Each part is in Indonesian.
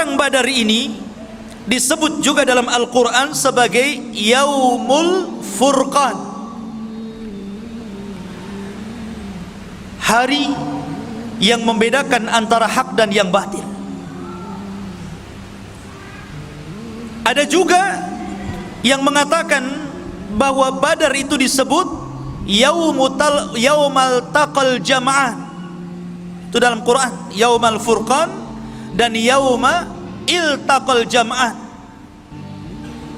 perang Badar ini disebut juga dalam Al-Quran sebagai Yaumul Furqan, hari yang membedakan antara hak dan yang batil. Ada juga yang mengatakan bahwa Badar itu disebut Yaumal Taqal Jama'an, itu dalam Quran, Yaumal Furqan dan Yauma Iltaqal Jama'an.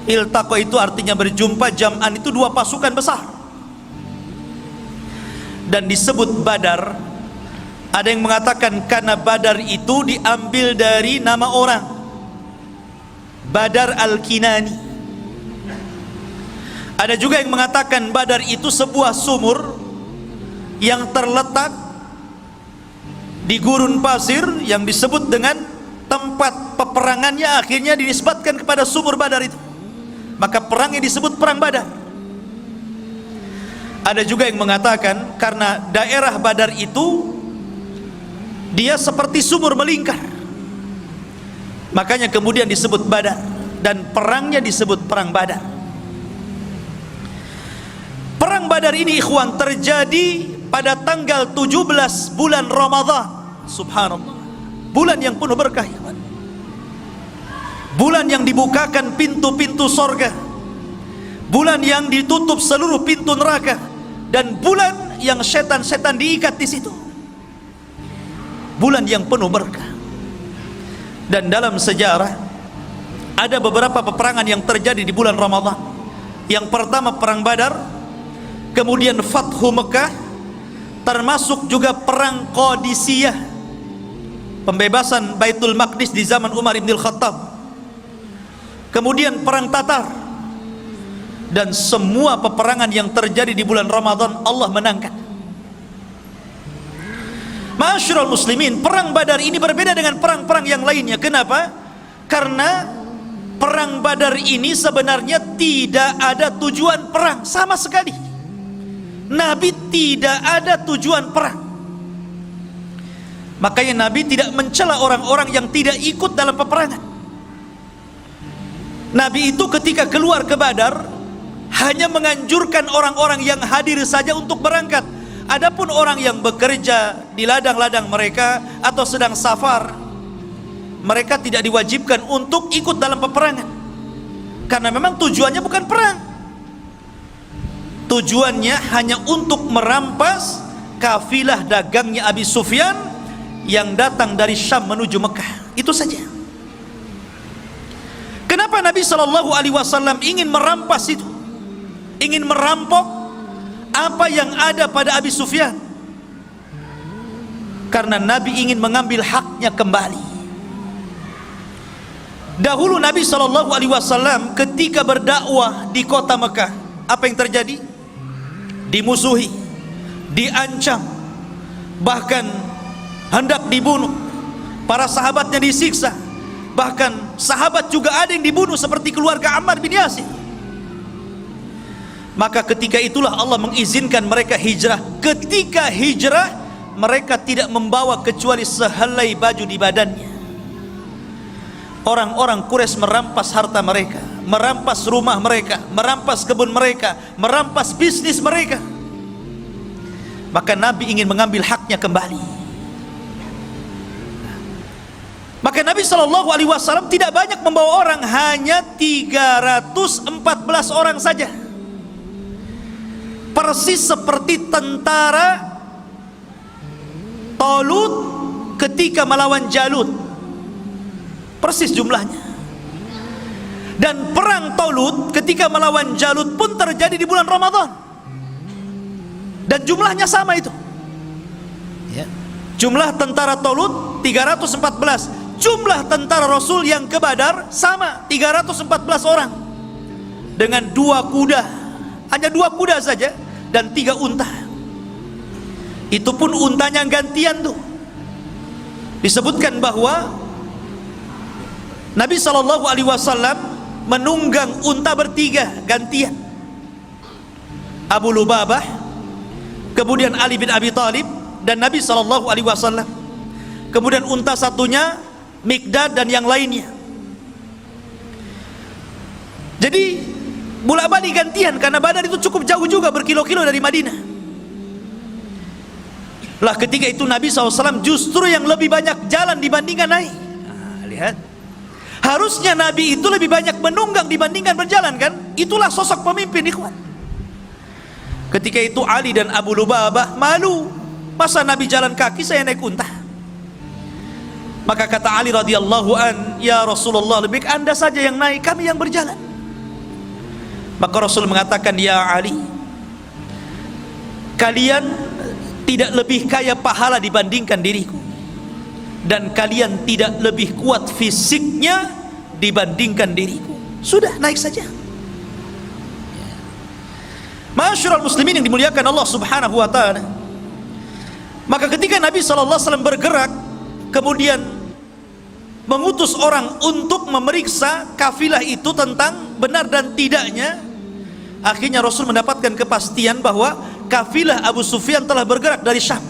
Iltaqa itu artinya berjumpa, jam'an itu dua pasukan besar. Dan disebut Badar, ada yang mengatakan karena Badar itu diambil dari nama orang, Badar Al-Kinani. Ada juga yang mengatakan Badar itu sebuah sumur yang terletak di gurun pasir yang disebut dengan tempat peperangannya, akhirnya dinisbatkan kepada sumur Badar itu. Maka perangnya disebut perang Badar. Ada juga yang mengatakan karena daerah Badar itu dia seperti sumur melingkar, makanya kemudian disebut Badar, dan perangnya disebut perang Badar. Perang Badar ini ikhwan terjadi pada tanggal 17 bulan Ramadan. Subhanallah, bulan yang penuh berkah, ikhwan. Bulan yang dibukakan pintu-pintu sorga, bulan yang ditutup seluruh pintu neraka, dan bulan yang setan-setan diikat di situ. Bulan yang penuh berkah. Dan dalam sejarah ada beberapa peperangan yang terjadi di bulan Ramadan. Yang pertama perang Badar, kemudian Fathu Mekah, termasuk juga perang Qadisiyah, pembebasan Baitul Maqdis di zaman Umar ibn Khattab, kemudian perang Tatar, dan semua peperangan yang terjadi di bulan Ramadan Allah menangkan. Ma'asyiral muslimin, perang Badar ini berbeda dengan perang-perang yang lainnya. Kenapa? Karena perang Badar ini sebenarnya tidak ada tujuan perang sama sekali. Nabi tidak ada tujuan perang. Makanya Nabi tidak mencela orang-orang yang tidak ikut dalam peperangan. Nabi itu ketika keluar ke Badar hanya menganjurkan orang-orang yang hadir saja untuk berangkat. Adapun orang yang bekerja di ladang-ladang mereka atau sedang safar, mereka tidak diwajibkan untuk ikut dalam peperangan, karena memang tujuannya bukan perang. Tujuannya hanya untuk merampas kafilah dagangnya Abi Sufyan yang datang dari Syam menuju Mekah. Itu saja. Kenapa Nabi SAW ingin merampas itu, ingin merampok apa yang ada pada Abi Sufyan? Karena Nabi ingin mengambil haknya kembali. Dahulu Nabi SAW ketika berdakwah di kota Mekah, apa yang terjadi? Dimusuhi, diancam, bahkan hendak dibunuh. Para sahabatnya disiksa, bahkan sahabat juga ada yang dibunuh seperti keluarga Ammar bin Yasir. Maka ketika itulah Allah mengizinkan mereka hijrah. Ketika hijrah, mereka tidak membawa kecuali sehelai baju di badannya. Orang-orang Quraisy merampas harta mereka, merampas rumah mereka, merampas kebun mereka, merampas bisnis mereka. Maka Nabi ingin mengambil haknya kembali. Maka Nabi SAW tidak banyak membawa orang, hanya 314 orang saja. Persis seperti tentara Talut ketika melawan Jalut, persis jumlahnya. Dan perang Talut ketika melawan Jalut pun terjadi di bulan Ramadan, dan jumlahnya sama itu ya. Jumlah tentara Talut 314, jumlah tentara Rasul yang ke Badar sama 314 orang, dengan 2 kuda, hanya 2 kuda saja, dan 3 unta. Itu pun untanya gantian tuh. Disebutkan bahwa Nabi SAW menunggang unta bertiga gantian. Abu Lubabah, kemudian Ali bin Abi Thalib, dan Nabi SAW. Kemudian unta satunya Mikdad dan yang lainnya. Jadi bolak-balik gantian, karena Badar itu cukup jauh juga, berkilo-kilo dari Madinah. Lah ketika itu Nabi SAW justru yang lebih banyak jalan dibandingkan naik. Nah, lihat, harusnya Nabi itu lebih banyak menunggang dibandingkan berjalan, kan? Itulah sosok pemimpin, ikhwan. Ketika itu Ali dan Abu Lubabah malu, masa Nabi jalan kaki, saya naik unta. Maka kata Ali radhiyallahu an, ya Rasulullah, lebih baik Anda saja yang naik, kami yang berjalan. Maka Rasul mengatakan, ya Ali, kalian tidak lebih kaya pahala dibandingkan diriku, dan kalian tidak lebih kuat fisiknya dibandingkan diriku. Sudah, naik saja. Ma'asyiral muslimin yang dimuliakan Allah Subhanahu wa taala. Maka ketika Nabi SAW bergerak, kemudian mengutus orang untuk memeriksa kafilah itu tentang benar dan tidaknya, akhirnya Rasul mendapatkan kepastian bahwa kafilah Abu Sufyan telah bergerak dari Syam.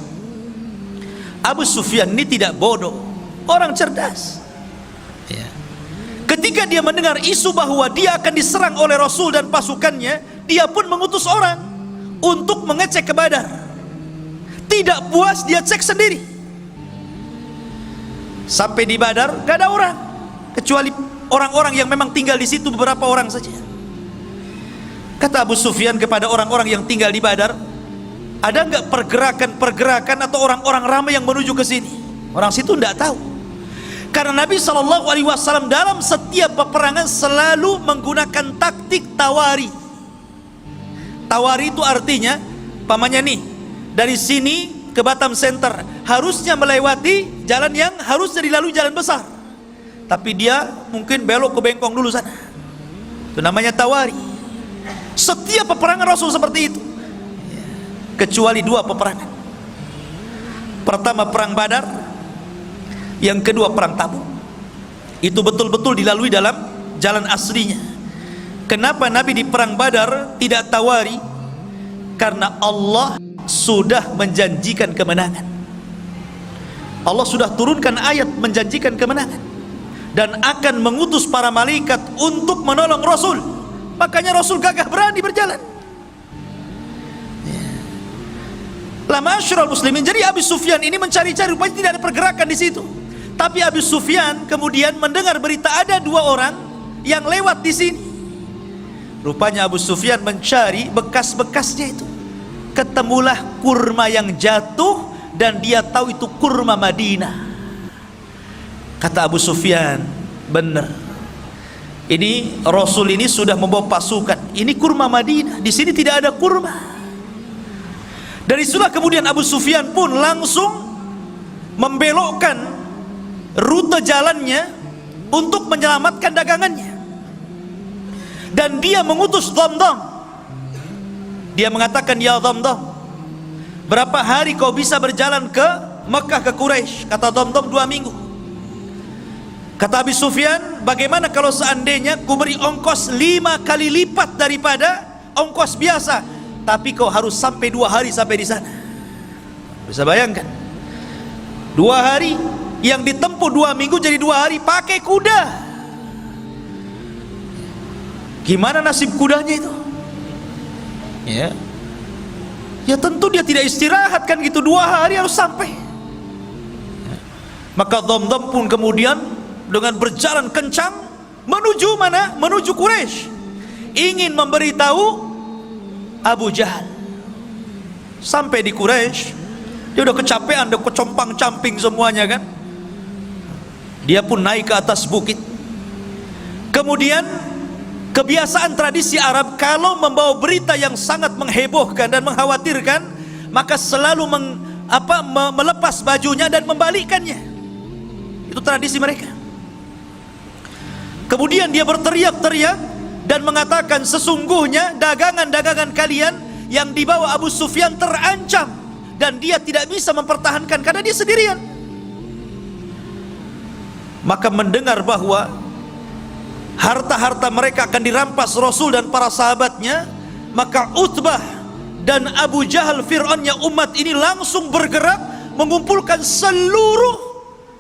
Abu Sufyan ini tidak bodoh, orang cerdas. Ketika dia mendengar isu bahwa dia akan diserang oleh Rasul dan pasukannya, dia pun mengutus orang untuk mengecek ke Badar. Tidak puas, dia cek sendiri. Sampai di Badar gak ada orang, kecuali orang-orang yang memang tinggal di situ, beberapa orang saja. Kata Abu Sufyan kepada orang-orang yang tinggal di Badar, ada nggak pergerakan atau orang-orang ramai yang menuju ke sini? Orang situ tidak tahu, karena Nabi SAW dalam setiap peperangan selalu menggunakan taktik tawari. Tawari itu artinya, pamannya nih, dari sini ke Batam Center harusnya melewati jalan yang harusnya dilalui jalan besar, tapi dia mungkin belok ke Bengkong dulu sana. Itu namanya tawari. Setiap peperangan Rasul seperti itu, kecuali dua peperangan. Pertama perang Badar, yang kedua perang Tabuk. Itu betul-betul dilalui dalam jalan aslinya. Kenapa Nabi di perang Badar tidak tawari? Karena Allah sudah menjanjikan kemenangan. Allah sudah turunkan ayat menjanjikan kemenangan dan akan mengutus para malaikat untuk menolong Rasul. Makanya Rasul gagah berani berjalan. La ma'asyiral muslimin. Jadi Abu Sufyan ini mencari-cari, rupanya tidak ada pergerakan di situ. Tapi Abu Sufyan kemudian mendengar berita ada dua orang yang lewat di sini. Rupanya Abu Sufyan mencari bekas-bekasnya itu. Ketemulah kurma yang jatuh dan dia tahu itu kurma Madinah. Kata Abu Sufyan, benar. Ini Rasul ini sudah membawa pasukan. Ini kurma Madinah, di sini tidak ada kurma. Dari situlah kemudian Abu Sufyan pun langsung membelokkan rute jalannya untuk menyelamatkan dagangannya. Dan dia mengutus Dhamdham. Dia mengatakan, ya Dhamdham, berapa hari kau bisa berjalan ke Mekah, ke Quraisy? Kata Dhamdham, 2 minggu. Kata Abu Sufyan, bagaimana kalau seandainya ku beri ongkos 5 kali lipat daripada ongkos biasa, tapi kau harus sampai 2 hari sampai di sana. Bisa bayangkan, 2 hari yang ditempuh 2 minggu jadi 2 hari pakai kuda. Gimana nasib kudanya itu? Ya tentu dia tidak istirahat kan gitu, 2 hari harus sampai. Maka Dhamdham pun kemudian dengan berjalan kencang menuju mana? Menuju Quraisy, ingin memberitahu Abu Jahal. Sampai di Quraisy, dia udah kecapean, udah kecompang-camping semuanya kan. Dia pun naik ke atas bukit. Kemudian kebiasaan tradisi Arab, kalau membawa berita yang sangat menghebohkan dan mengkhawatirkan, maka selalu melepas bajunya dan membalikkannya. Itu tradisi mereka. Kemudian dia berteriak-teriak dan mengatakan, sesungguhnya dagangan-dagangan kalian yang dibawa Abu Sufyan terancam dan dia tidak bisa mempertahankan karena dia sendirian. Maka mendengar bahwa harta-harta mereka akan dirampas Rasul dan para sahabatnya, maka Utbah dan Abu Jahal, Fir'aunnya umat ini, langsung bergerak mengumpulkan seluruh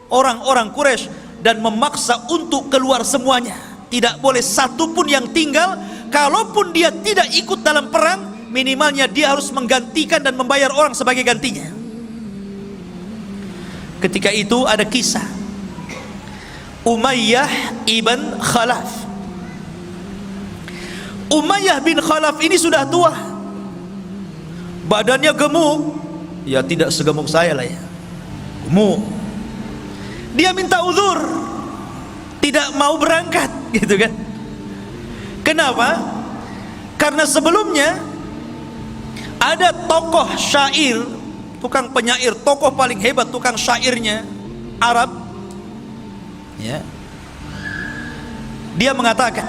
orang-orang Quraisy dan memaksa untuk keluar semuanya. Tidak boleh satu pun yang tinggal. Kalaupun dia tidak ikut dalam perang, minimalnya dia harus menggantikan dan membayar orang sebagai gantinya. Ketika itu ada kisah Umayyah ibn Khalaf. Umayyah bin Khalaf ini sudah tua, badannya gemuk, ya tidak segemuk saya lah ya, gemuk. Dia minta uzur, tidak mau berangkat gitu kan. Kenapa? Karena sebelumnya ada tokoh syair, tukang penyair, tokoh paling hebat, tukang syairnya Arab ya. Dia mengatakan,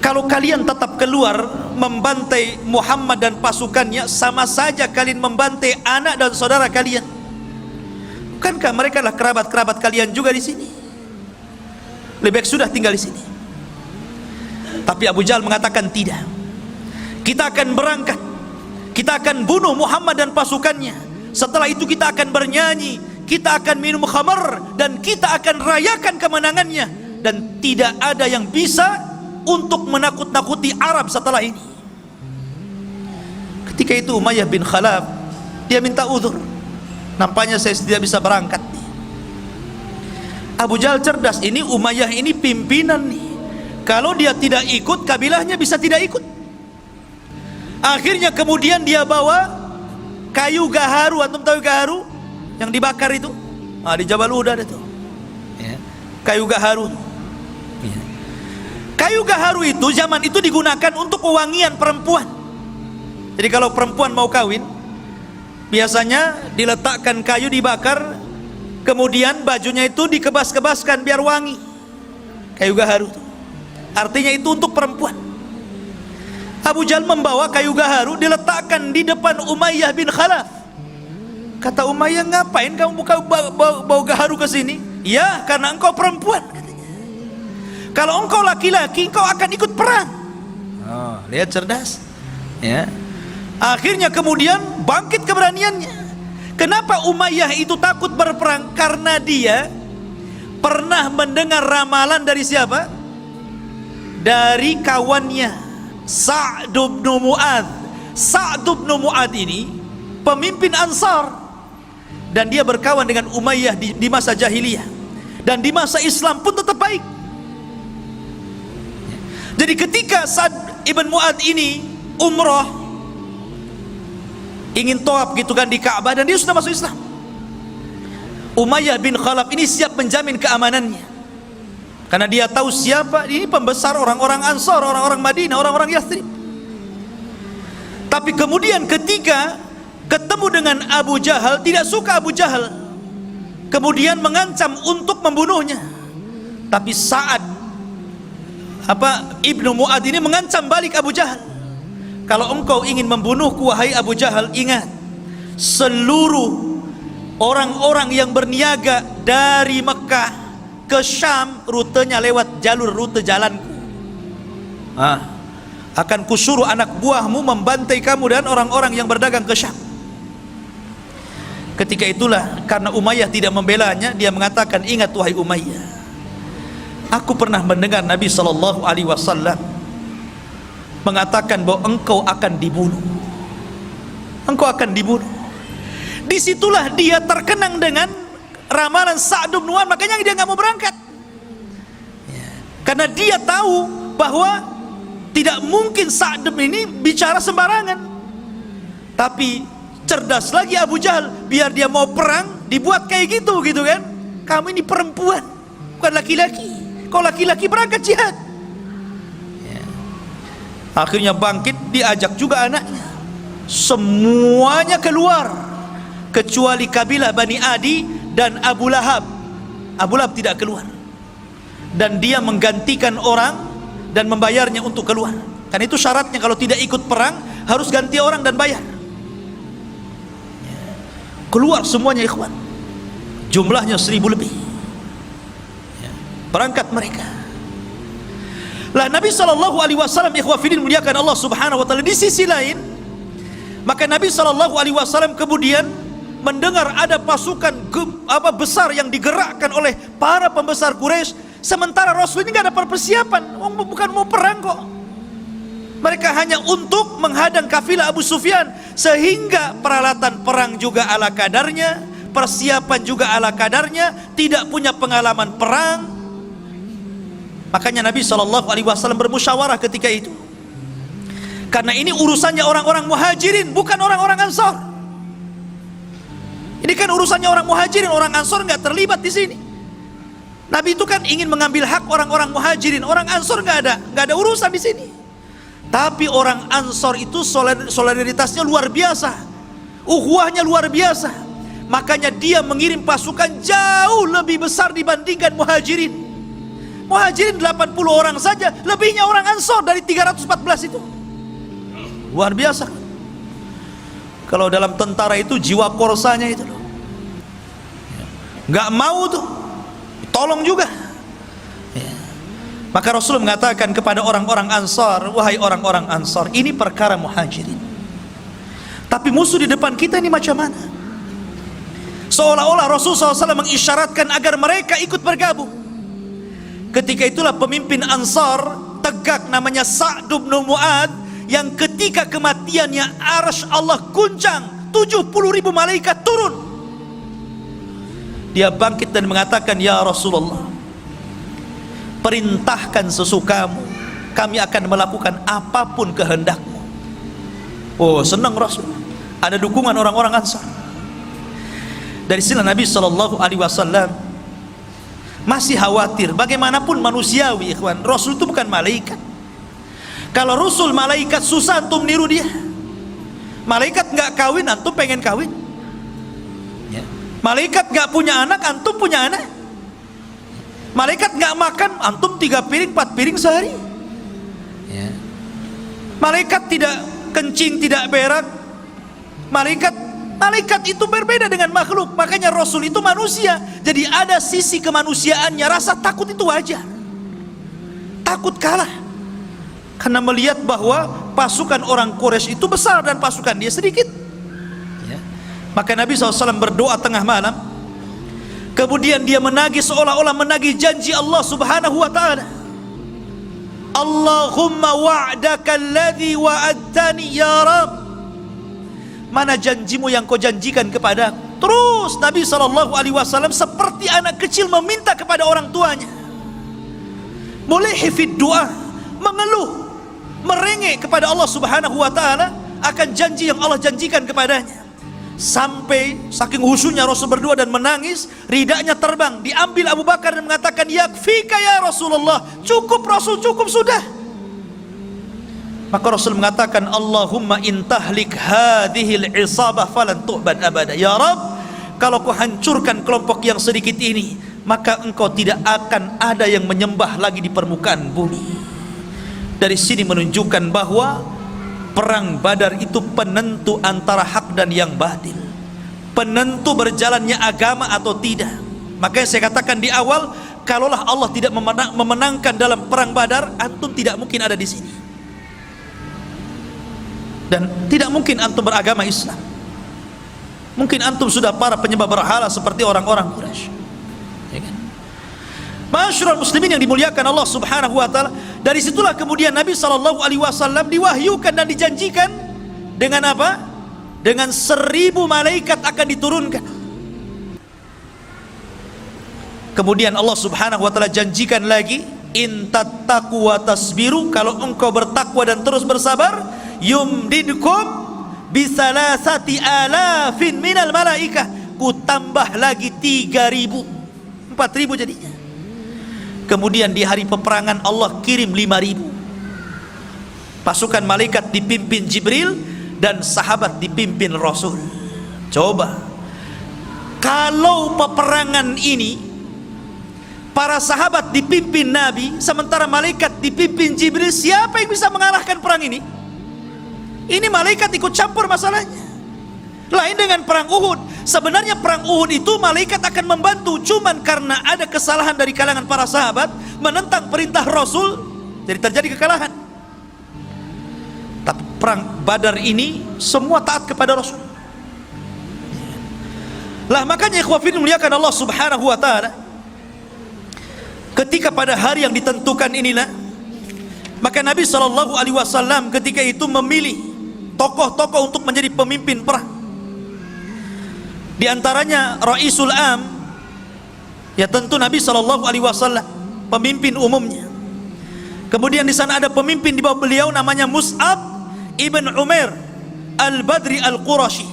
kalau kalian tetap keluar membantai Muhammad dan pasukannya, sama saja kalian membantai anak dan saudara kalian. Bukankah mereka lah kerabat-kerabat kalian juga di sini? Lebih baik sudah tinggal di sini. Tapi Abu Jahal mengatakan tidak. Kita akan berangkat, kita akan bunuh Muhammad dan pasukannya. Setelah itu kita akan bernyanyi, kita akan minum khamar, dan kita akan rayakan kemenangannya. Dan tidak ada yang bisa untuk menakut-nakuti Arab setelah ini. Ketika itu Umayyah bin Khalaf, dia minta uzur. Nampaknya saya tidak bisa berangkat. Abu Jahal cerdas, ini Umayyah ini pimpinan nih. Kalau dia tidak ikut, kabilahnya bisa tidak ikut. Akhirnya kemudian dia bawa kayu gaharu. Antum tahu gaharu? Yang dibakar itu, di Jabal Uhud itu ya. Kayu gaharu ya. Kayu gaharu itu zaman itu digunakan untuk pewangian perempuan. Jadi kalau perempuan mau kawin, biasanya diletakkan kayu dibakar, kemudian bajunya itu dikebas-kebaskan biar wangi. Kayu gaharu itu artinya itu untuk perempuan. Abu Jahal membawa kayu gaharu, diletakkan di depan Umayyah bin Khalaf. Kata Umayyah, ngapain kamu bawa gaharu ke sini? Ya, karena engkau perempuan, katanya. Kalau engkau laki-laki, engkau akan ikut perang. Oh, lihat cerdas ya. Akhirnya kemudian bangkit keberaniannya. Kenapa Umayyah itu takut berperang? Karena dia pernah mendengar ramalan dari siapa? Dari kawannya Sa'd bin Mu'adz. Sa'd bin Mu'adz ini pemimpin Ansar, dan dia berkawan dengan Umayyah di masa jahiliyah, dan di masa Islam pun tetap baik. Jadi ketika Sa'd ibn Mu'adz ini umrah, ingin tawaf gitu kan di Ka'bah, dan dia sudah masuk Islam, Umayyah bin Khalaf ini siap menjamin keamanannya. Karena dia tahu siapa ini pembesar orang-orang Ansar, orang-orang Madinah, orang-orang Yathrib. Tapi kemudian ketika ketemu dengan Abu Jahal, tidak suka Abu Jahal, kemudian mengancam untuk membunuhnya. Tapi Sa'ad Ibnu Mu'adz ini mengancam balik Abu Jahal, kalau engkau ingin membunuhku wahai Abu Jahal, ingat, seluruh orang-orang yang berniaga dari Mekah ke Syam, rutenya lewat jalur rute jalanku. Akan kusuruh anak buahmu membantai kamu dan orang-orang yang berdagang ke Syam. Ketika itulah, karena Umayyah tidak membelanya, dia mengatakan, ingat wahai Umayyah, aku pernah mendengar Nabi SAW mengatakan bahwa engkau akan dibunuh. Engkau akan dibunuh. Disitulah dia terkenang dengan ramalan Sa'd bin Mu'adz, makanya dia nggak mau berangkat ya. Karena dia tahu bahwa tidak mungkin Sa'd ini bicara sembarangan. Tapi cerdas lagi Abu Jahal, biar dia mau perang dibuat kayak gitu kan. Kamu ini perempuan, bukan laki-laki. Kau laki-laki berangkat jihad ya. Akhirnya bangkit, diajak juga anaknya. Semuanya keluar kecuali kabilah Bani Adi dan Abu Lahab. Abu Lahab tidak keluar, dan dia menggantikan orang dan membayarnya untuk keluar. Kan itu syaratnya, kalau tidak ikut perang harus ganti orang dan bayar. Keluar semuanya ikhwan, jumlahnya 1000 lebih. Berangkat mereka. Lah Nabi SAW ikhwafidin muliakan Allah subhanahu wa ta'ala, di sisi lain maka Nabi SAW kemudian mendengar ada pasukan besar yang digerakkan oleh para pembesar Quraisy, sementara Rasul ini nggak ada persiapan, bukan mau perang kok. Mereka hanya untuk menghadang kafilah Abu Sufyan, sehingga peralatan perang juga ala kadarnya, persiapan juga ala kadarnya, tidak punya pengalaman perang. Makanya Nabi SAW bermusyawarah ketika itu, karena ini urusannya orang-orang muhajirin, bukan orang-orang ansor. Ini kan urusannya orang muhajirin, orang ansor nggak terlibat di sini. Nabi itu kan ingin mengambil hak orang-orang muhajirin, orang ansor nggak ada urusan di sini. Tapi orang ansor itu solidaritasnya luar biasa, ukhuwahnya luar biasa. Makanya dia mengirim pasukan jauh lebih besar dibandingkan muhajirin. Muhajirin 80 orang saja, lebihnya orang ansor dari 314 itu. Luar biasa. Kalau dalam tentara itu jiwa korsanya itu loh, nggak mau tuh, tolong juga. Maka Rasul mengatakan kepada orang-orang Ansar, wahai orang-orang Ansar, ini perkara muhajirin, tapi musuh di depan kita ini macam mana? Seolah-olah Rasul SAW mengisyaratkan agar mereka ikut bergabung. Ketika itulah pemimpin Ansar tegak, namanya Sa'd bin Mu'ad, yang ketika kematiannya arsy Allah guncang, 70.000 malaikat turun. Dia bangkit dan mengatakan, ya Rasulullah, perintahkan sesukamu, kami akan melakukan apapun kehendakmu. Oh, senang Rasul, ada dukungan orang-orang Ansar. Dari sini Nabi SAW masih khawatir. Bagaimanapun manusiawi, ikhwan, Rasul itu bukan malaikat. Kalau Rasul malaikat, susah antum niru dia. Malaikat nggak kawin, antum pengen kawin. Malaikat nggak punya anak, antum punya anak. Malaikat nggak makan, antum 3 piring 4 piring sehari. Malaikat tidak kencing, tidak berak. Malaikat itu berbeda dengan makhluk. Makanya Rasul itu manusia, jadi ada sisi kemanusiaannya. Rasa takut itu wajar, takut kalah, karena melihat bahwa pasukan orang Quraisy itu besar dan pasukan dia sedikit. Maka Nabi SAW berdoa tengah malam, kemudian dia menagih, seolah-olah menagih janji Allah Subhanahu wa ta'ala. Allahumma wa'daka alladhi wa'adtani ya Rabb, mana janjimu yang kau janjikan kepadaku. Terus Nabi SAW seperti anak kecil meminta kepada orang tuanya, mulihi fid doa, mengeluh, merengek kepada Allah Subhanahu wa ta'ala akan janji yang Allah janjikan kepadanya. Sampai saking khusyuknya Rasul berdoa dan menangis, ridanya terbang, diambil Abu Bakar dan mengatakan, yakfika ya Rasulullah, cukup Rasul, cukup sudah. Maka Rasul mengatakan, Allahumma intahlik hadhil isabah falan tu'bad abada. Ya Rabb, kalau kau hancurkan kelompok yang sedikit ini, maka engkau tidak akan ada yang menyembah lagi di permukaan bumi. Dari sini menunjukkan bahwa perang Badar itu penentu antara hak dan yang batil, penentu berjalannya agama atau tidak. Makanya saya katakan di awal, kalaulah Allah tidak memenangkan dalam perang Badar, antum tidak mungkin ada di sini, dan tidak mungkin antum beragama Islam. Mungkin antum sudah para penyembah berhala seperti orang-orang Quraisy. Masyarul muslimin yang dimuliakan Allah Subhanahu wa ta'ala. Dari situlah kemudian Nabi SAW diwahyukan dan dijanjikan dengan apa? Dengan 1000 malaikat akan diturunkan. Kemudian Allah Subhanahu wa ta'ala janjikan lagi, in tattaqu wa tasbiru, kalau engkau bertakwa dan terus bersabar, yumdidkum bisalasati alafin minal malaikah, ku tambah lagi 3000, 4000 jadinya. Kemudian di hari peperangan Allah kirim 5000 pasukan malaikat dipimpin Jibril dan sahabat dipimpin Rasul. Coba kalau peperangan ini para sahabat dipimpin Nabi, sementara malaikat dipimpin Jibril, siapa yang bisa mengalahkan perang ini? Ini malaikat ikut campur masalahnya. Lain dengan perang Uhud. Sebenarnya perang Uhud itu malaikat akan membantu, cuman karena ada kesalahan dari kalangan para sahabat menentang perintah Rasul, jadi terjadi kekalahan. Tapi perang Badar ini semua taat kepada Rasul. Lah makanya ikhwafidin muliakan Allah subhanahu wa ta'ala, ketika pada hari yang ditentukan inilah, maka Nabi SAW ketika itu memilih tokoh-tokoh untuk menjadi pemimpin perang. Di antaranya Raisul Am, ya tentu Nabi SAW, pemimpin umumnya. Kemudian di sana ada pemimpin di bawah beliau namanya Mus'ab ibn Umair Al-Badri Al-Qurashi.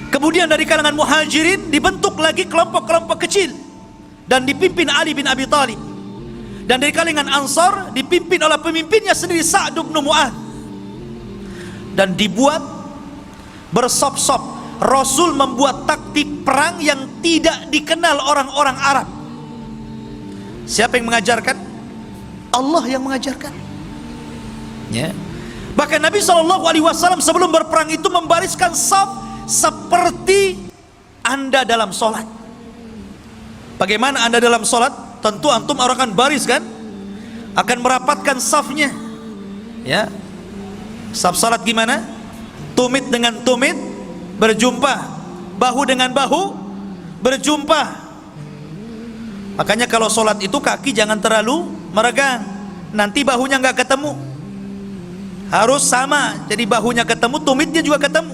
Kemudian dari kalangan muhajirin dibentuk lagi kelompok-kelompok kecil dan dipimpin Ali bin Abi Thalib. Dan dari kalangan Ansar dipimpin oleh pemimpinnya sendiri Sa'd bin Mu'adz. Dan dibuat bersop-sop. Rasul membuat taktik perang yang tidak dikenal orang-orang Arab. Siapa yang mengajarkan? Allah yang mengajarkan. Ya. Bahkan Nabi SAW sebelum berperang itu membariskan saf seperti Anda dalam sholat. Bagaimana Anda dalam sholat? Tentu antum akan baris kan? Akan merapatkan safnya. Ya. Saf salat gimana? Tumit dengan tumit berjumpa, bahu dengan bahu berjumpa. Makanya kalau sholat itu kaki jangan terlalu meregang, nanti bahunya nggak ketemu. Harus sama, jadi bahunya ketemu, tumitnya juga ketemu.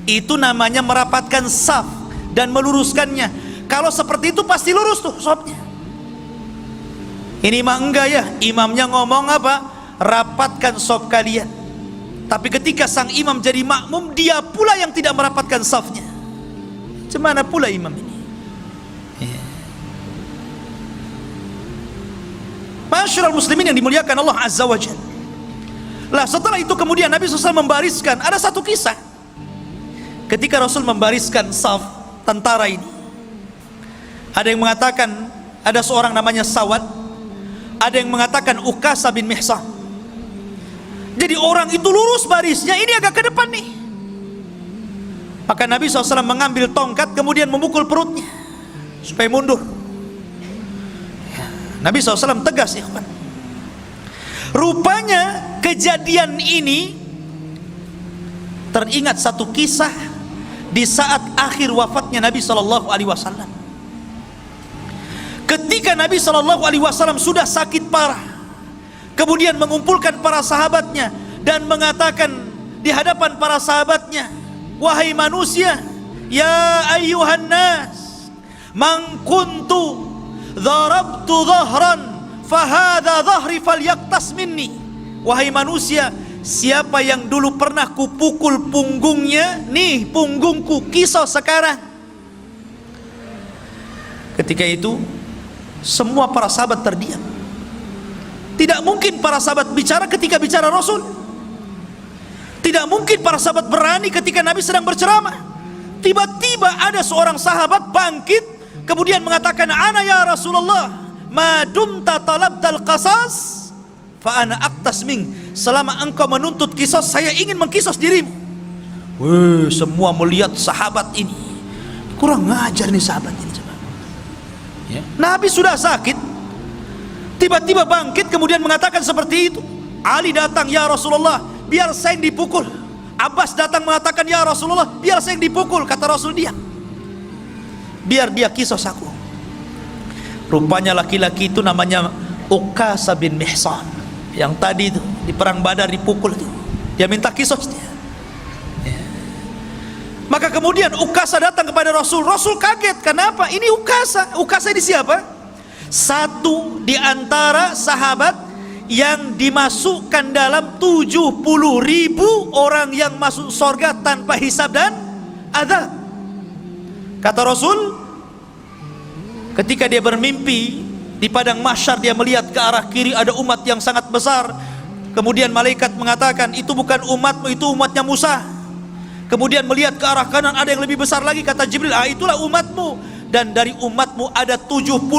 Itu namanya merapatkan saf dan meluruskannya. Kalau seperti itu pasti lurus tuh safnya. Ini mah enggak ya, imamnya ngomong apa? Rapatkan saf kalian. Tapi ketika sang imam jadi makmum, dia pula yang tidak merapatkan safnya. Cemana pula imam ini? Masyarul muslimin yang dimuliakan Allah Azza wa Jalla. Lah setelah itu kemudian Nabi SAW membariskan. Ada satu kisah ketika Rasul membariskan saf tentara ini. Ada yang mengatakan ada seorang namanya Sawad, ada yang mengatakan Ukasa bin Mihsan. Jadi orang itu lurus barisnya, ini agak ke depan nih. Maka Nabi SAW mengambil tongkat kemudian memukul perutnya supaya mundur. Nabi SAW tegas, ikhwan. Rupanya kejadian ini teringat satu kisah di saat akhir wafatnya Nabi SAW. Ketika Nabi SAW sudah sakit parah, kemudian mengumpulkan para sahabatnya dan mengatakan di hadapan para sahabatnya, wahai manusia, ya ayyuhan nas, man kuntu dharabtu dhahran fahadha dhahri falyaqtas minni. Wahai manusia, siapa yang dulu pernah kupukul punggungnya, nih punggungku, kisah sekarang. Ketika itu semua para sahabat terdiam. Tidak mungkin para sahabat bicara ketika bicara Rasul. Tidak mungkin para sahabat berani ketika Nabi sedang berceramah. Tiba-tiba ada seorang sahabat bangkit kemudian mengatakan, ana ya Rasulullah, ma dumta talabtal qasas fa ana aqtas ming. Selama engkau menuntut kisos, saya ingin mengkisos dirimu. Wih, semua melihat sahabat ini. Kurang ngajar nih sahabat ini. Ya. Nabi sudah sakit, tiba-tiba bangkit kemudian mengatakan seperti itu. Ali datang, ya Rasulullah, biar saya yang dipukul. Abbas datang mengatakan, ya Rasulullah, biar saya yang dipukul. Kata Rasul, diam, biar dia kisos aku. Rupanya laki-laki itu namanya Ukasa bin Mihsan, yang tadi itu di perang Badar dipukul itu. Dia minta kisos dia. Ya. Maka kemudian Ukasa datang kepada Rasul. Rasul kaget, kenapa? Ini Ukasa. Ukasa ini siapa? Satu di antara sahabat yang dimasukkan dalam 70.000 orang yang masuk surga tanpa hisab dan azab. Kata Rasul, ketika dia bermimpi di padang mahsyar, dia melihat ke arah kiri ada umat yang sangat besar. Kemudian malaikat mengatakan, itu bukan umatmu, itu umatnya Musa. Kemudian melihat ke arah kanan ada yang lebih besar lagi, kata Jibril, itulah umatmu. Dan dari umatmu ada 70.000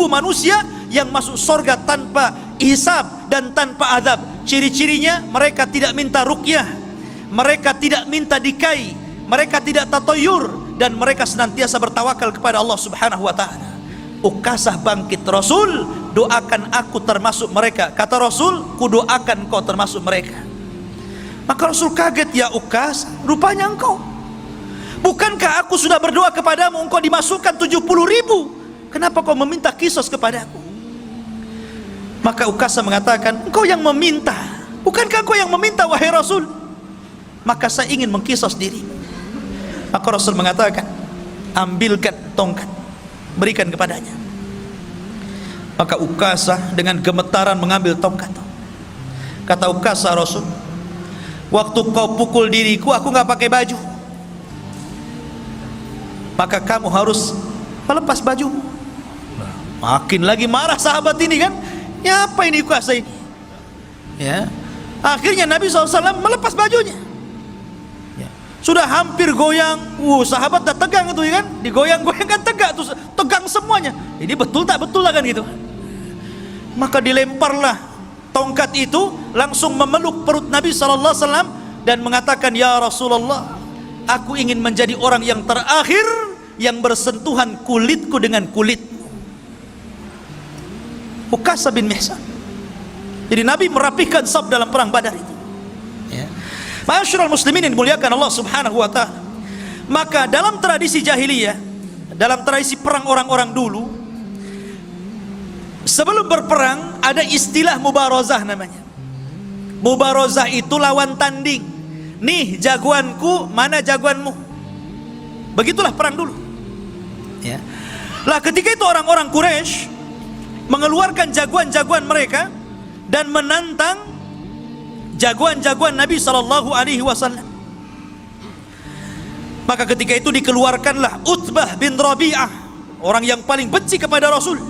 manusia yang masuk surga tanpa hisab dan tanpa azab. Ciri-cirinya, mereka tidak minta ruqyah, mereka tidak minta dikai, mereka tidak tatoyur, dan mereka senantiasa bertawakal kepada Allah Subhanahu wa ta'ala. Ukasah bangkit, Rasul, doakan aku termasuk mereka. Kata Rasul, ku doakan kau termasuk mereka. Maka Rasul kaget, ya Ukas, rupanya engkau. Bukankah aku sudah berdoa kepadamu, engkau dimasukkan 70.000? Kenapa kau meminta kisos kepadaku? Maka Ukasha mengatakan, engkau yang meminta. Bukankah engkau yang meminta, wahai Rasul? Maka saya ingin mengkisos diri. Maka Rasul mengatakan, ambilkan tongkat, berikan kepadanya. Maka Ukasha dengan gemetaran mengambil tongkat. Kata Ukasha, Rasul, waktu kau pukul diriku, aku nggak pakai baju, maka kamu harus melepas bajumu. Makin lagi marah sahabat ini kan, ya apa ini Ukasha ini? Ya, akhirnya Nabi SAW melepas bajunya. Ya. Sudah hampir goyang, sahabat dah tegang itu ya kan, digoyang-goyang kan tegak tuh, tegang semuanya. Ini betul tak betul lah kan gitu. Maka dilemparlah tongkat itu, langsung memeluk perut Nabi SAW dan mengatakan, ya Rasulullah, aku ingin menjadi orang yang terakhir yang bersentuhan kulitku dengan kulitmu. Ukasha bin Mihsan. Jadi Nabi merapihkan saf dalam perang Badar itu. Ya. Ma'asyiral muslimin yang dimuliakan Allah Subhanahu wa taala. Maka dalam tradisi jahiliyah, dalam tradisi perang orang-orang dulu, sebelum berperang ada istilah mubarazah namanya. Mubarazah itu lawan tanding. Nih jagoanku, mana jagoanmu. Begitulah perang dulu. Ya. Lah ketika itu orang-orang Quraisy mengeluarkan jagoan-jagoan mereka dan menantang jagoan-jagoan Nabi SAW. Maka ketika itu dikeluarkanlah Utbah bin Rabi'ah, orang yang paling benci kepada Rasul.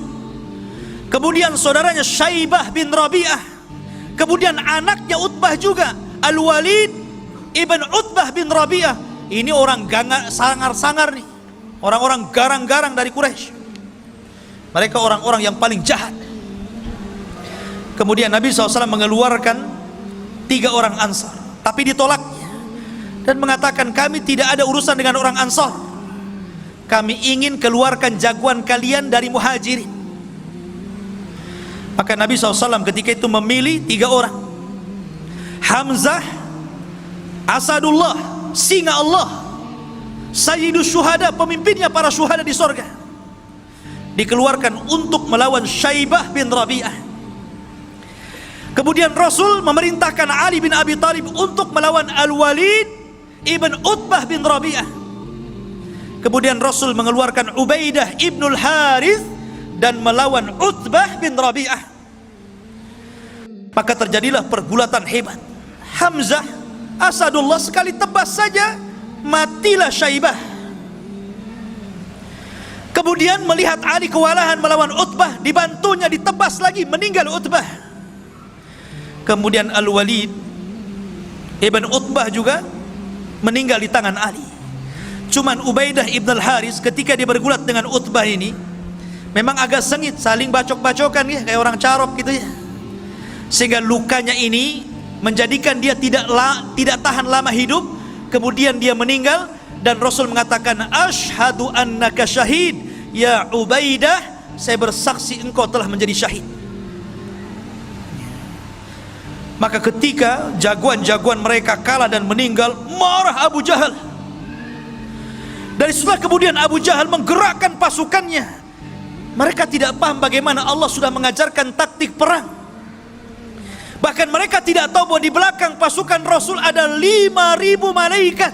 Kemudian saudaranya Syaibah bin Rabi'ah. Kemudian anaknya Utbah juga, Al-Walid ibn Utbah bin Rabi'ah. Ini orang sangar-sangar nih, orang-orang garang-garang dari Quraisy. Mereka orang-orang yang paling jahat. Kemudian Nabi SAW mengeluarkan 3 orang Ansar, tapi ditolaknya dan mengatakan, kami tidak ada urusan dengan orang Ansar, kami ingin keluarkan jagoan kalian dari Muhajirin. Maka Nabi SAW ketika itu memilih 3 orang, Hamzah, Asadullah, singa Allah, Sayyidus Syuhada, pemimpinnya para syuhada di sorga, dikeluarkan untuk melawan Syaibah bin Rabi'ah. Kemudian Rasul memerintahkan Ali bin Abi Thalib untuk melawan Al-Walid ibn Utbah bin Rabi'ah. Kemudian Rasul mengeluarkan Ubaidah ibnul Harith dan melawan Utbah bin Rabi'ah. Maka terjadilah pergulatan hebat. Hamzah, Asadullah sekali tebas saja matilah Syaibah. Kemudian melihat Ali kewalahan melawan Utbah, dibantunya ditebas lagi, meninggal Utbah. Kemudian Al-Walid ibn Utbah juga meninggal di tangan Ali. Cuman Ubaidah ibn al-Haris ketika dia bergulat dengan Utbah ini memang agak sengit, saling bacok-bacokan ya, kayak orang carok gitu ya. Sehingga lukanya ini menjadikan dia tidak tahan lama hidup. Kemudian dia meninggal dan Rasul mengatakan, asyhadu annaka syahid ya Ubaidah, saya bersaksi engkau telah menjadi syahid. Maka ketika jagoan-jagoan mereka kalah dan meninggal, marah Abu Jahal. Dari setelah kemudian Abu Jahal menggerakkan pasukannya. Mereka tidak paham bagaimana Allah sudah mengajarkan taktik perang. Bahkan mereka tidak tahu bahwa di belakang pasukan Rasul ada 5.000 malaikat,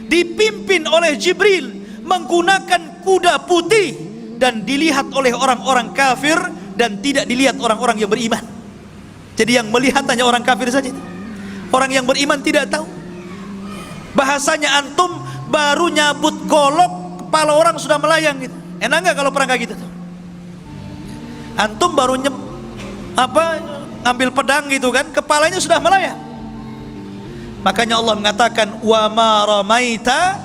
dipimpin oleh Jibril, menggunakan kuda putih, dan dilihat oleh orang-orang kafir dan tidak dilihat orang-orang yang beriman. Jadi yang melihat hanya orang kafir saja. Orang yang beriman tidak tahu. Bahasanya antum baru nyabut golok, kepala orang sudah melayang gitu. Enak nggak kalau perang kayak gitu tuh? Antum baru ngambil pedang gitu kan, kepalanya sudah melayang. Makanya Allah mengatakan, wa ma ramaita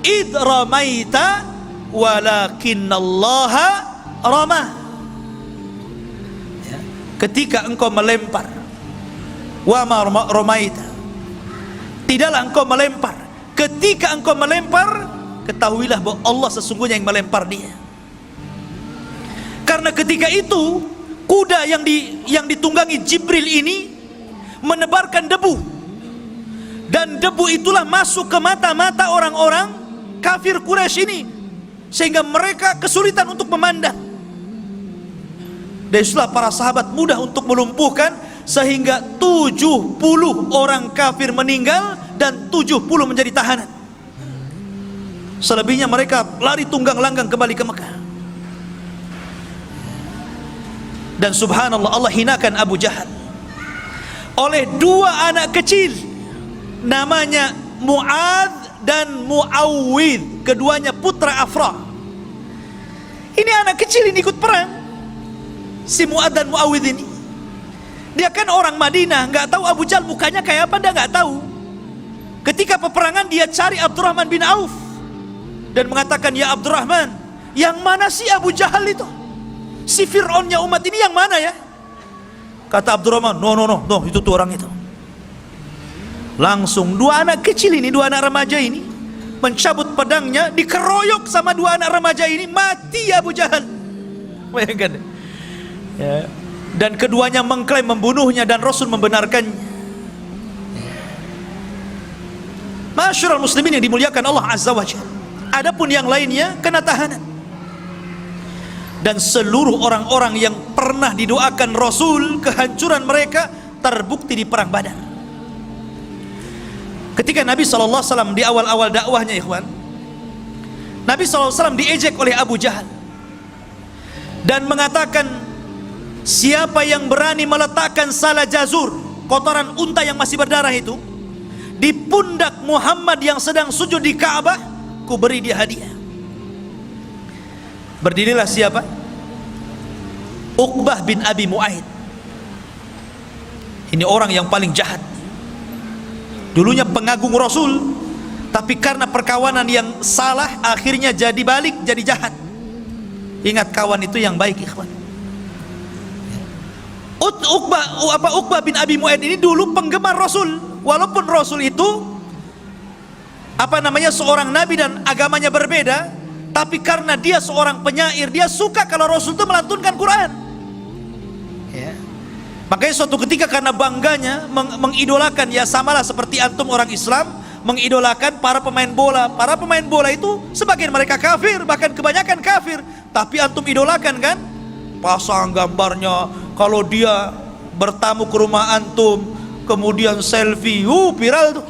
id ramaita walakinnallaha rama. Ya. Ketika engkau melempar, wa ma ramaita, tidaklah engkau melempar. Ketika engkau melempar, ketahuilah bahwa Allah sesungguhnya yang melempar dia. Karena ketika itu kuda yang ditunggangi Jibril ini menebarkan debu. Dan debu itulah masuk ke mata-mata orang-orang kafir Quraisy ini, sehingga mereka kesulitan untuk memandang. Dan itulah para sahabat mudah untuk melumpuhkan, sehingga 70 orang kafir meninggal dan 70 menjadi tahanan. Selebihnya mereka lari tunggang langgang kembali ke Mekah. Dan subhanallah, Allah hinakan Abu Jahal oleh dua anak kecil, namanya Mu'adz dan Mu'awwidh, keduanya putra Afra. Ini anak kecil ini ikut perang, si Mu'adz dan Mu'awwidh ini. Dia kan orang Madinah, nggak tahu Abu Jahal mukanya kayak apa, dia nggak tahu. Ketika peperangan dia cari Abdurrahman bin Auf dan mengatakan, ya Abdurrahman, yang mana sih Abu Jahal itu? Si Fir'aunnya umat ini yang mana ya? Kata Abdurrahman, no, itu tuh orang itu. Langsung dua anak kecil ini, dua anak remaja ini mencabut pedangnya, dikeroyok sama dua anak remaja ini, mati Abu Jahal. Bayangkan ya. Dan keduanya mengklaim membunuhnya dan Rasul membenarkannya. Masyarul muslimin yang dimuliakan Allah Azza wa Jalla. Adapun yang lainnya kena tahanan. Dan seluruh orang-orang yang pernah didoakan Rasul kehancuran mereka terbukti di perang Badar. Ketika Nabi SAW di awal-awal dakwahnya, ikhwan, Nabi SAW diejek oleh Abu Jahal dan mengatakan, siapa yang berani meletakkan salah jazur, kotoran unta yang masih berdarah itu, di pundak Muhammad yang sedang sujud di Ka'bah, ku beri dia hadiah. Berdirilah siapa? Uqbah bin Abi Mu'aid. Ini orang yang paling jahat. Dulunya pengagung Rasul, tapi karena perkawanan yang salah akhirnya jadi balik, jadi jahat. Ingat, kawan itu yang baik, ikhwan. Uqbah bin Abi Mu'aid ini dulu penggemar Rasul, walaupun Rasul itu seorang nabi dan agamanya berbeda, tapi karena dia seorang penyair, dia suka kalau Rasul itu melantunkan Quran ya. Makanya suatu ketika karena bangganya mengidolakan, ya samalah seperti antum orang Islam mengidolakan para pemain bola. Para pemain bola itu sebagian mereka kafir, bahkan kebanyakan kafir, tapi antum idolakan kan, pasang gambarnya kalau dia bertamu ke rumah antum, kemudian selfie, viral tuh.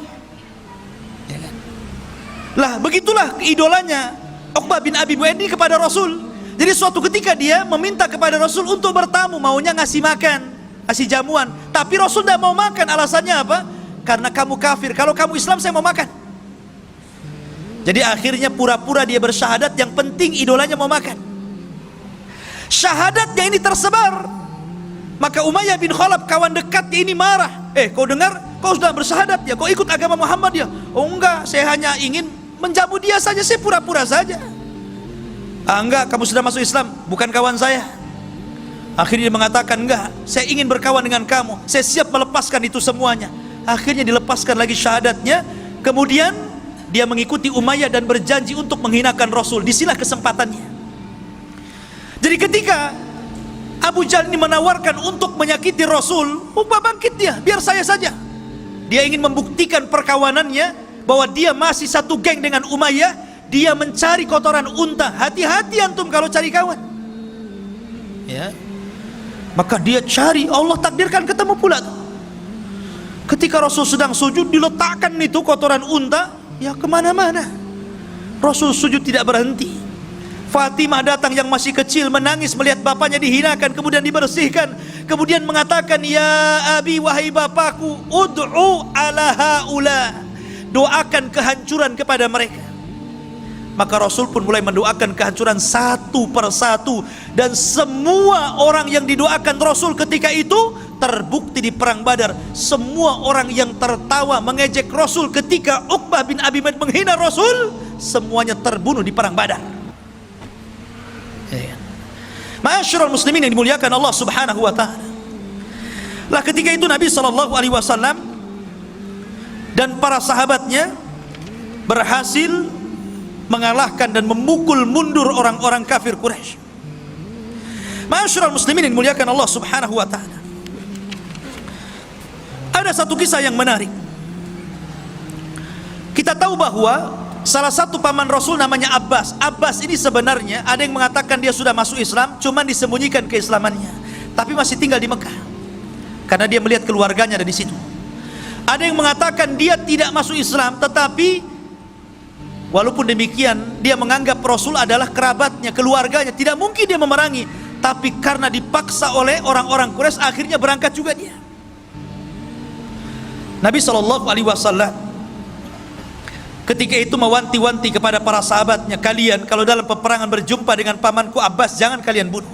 Lah begitulah idolanya Uqbah bin Abi Mu'aid ini kepada Rasul. Jadi suatu ketika dia meminta kepada Rasul untuk bertamu, maunya ngasih makan, ngasih jamuan, tapi Rasul tidak mau makan. Alasannya apa? Karena kamu kafir, kalau kamu Islam saya mau makan. Jadi akhirnya pura-pura dia bersyahadat, yang penting idolanya mau makan. Syahadatnya ini tersebar, maka Umayyah bin Khalaf, kawan dekatnya ini marah. Kau dengar, kau sudah bersyahadat ya, kau ikut agama Muhammad ya? Oh enggak, saya hanya ingin menjamu dia saja, saya pura-pura saja. Enggak, kamu sudah masuk Islam, bukan kawan saya. Akhirnya dia mengatakan, enggak, saya ingin berkawan dengan kamu, saya siap melepaskan itu semuanya. Akhirnya dilepaskan lagi syahadatnya. Kemudian dia mengikuti Umayyah dan berjanji untuk menghinakan Rasul. Disinilah kesempatannya. Jadi ketika Abu Jahal ini menawarkan untuk menyakiti Rasul, Uqbah bangkit dia, biar saya saja. Dia ingin membuktikan perkawanannya, bahwa dia masih satu geng dengan Umayyah. Dia mencari kotoran unta. Hati-hati antum kalau cari kawan ya. Maka dia cari, Allah takdirkan ketemu pula tuh. Ketika Rasul sedang sujud, diletakkan itu kotoran unta, ya kemana-mana. Rasul sujud tidak berhenti. Fatimah datang yang masih kecil, menangis melihat bapaknya dihinakan, kemudian dibersihkan, kemudian mengatakan, ya abi, wahai bapakku, ud'u ala haula, doakan kehancuran kepada mereka. Maka Rasul pun mulai mendoakan kehancuran satu persatu, dan semua orang yang didoakan Rasul ketika itu terbukti di perang Badar. Semua orang yang tertawa mengejek Rasul ketika Uqbah bin Abi Mu'aid menghina Rasul, semuanya terbunuh di perang Badar. Ma'asyiral muslimin yang dimuliakan Allah Subhanahu wa taala. Lah ketika itu Nabi SAW dan para sahabatnya berhasil mengalahkan dan memukul mundur orang-orang kafir Quraisy. Ma'asyiral muslimin yang dimuliakan Allah Subhanahu wa taala. Ada satu kisah yang menarik. Kita tahu bahwa salah satu paman Rasul namanya Abbas. Abbas ini sebenarnya ada yang mengatakan dia sudah masuk Islam, cuman disembunyikan keislamannya, tapi masih tinggal di Mekah karena dia melihat keluarganya ada di situ. Ada yang mengatakan dia tidak masuk Islam, tetapi walaupun demikian dia menganggap Rasul adalah kerabatnya, keluarganya, tidak mungkin dia memerangi, tapi karena dipaksa oleh orang-orang Quraisy akhirnya berangkat juga dia. Nabi SAW ketika itu mewanti-wanti kepada para sahabatnya, kalian kalau dalam peperangan berjumpa dengan pamanku Abbas, jangan kalian bunuh.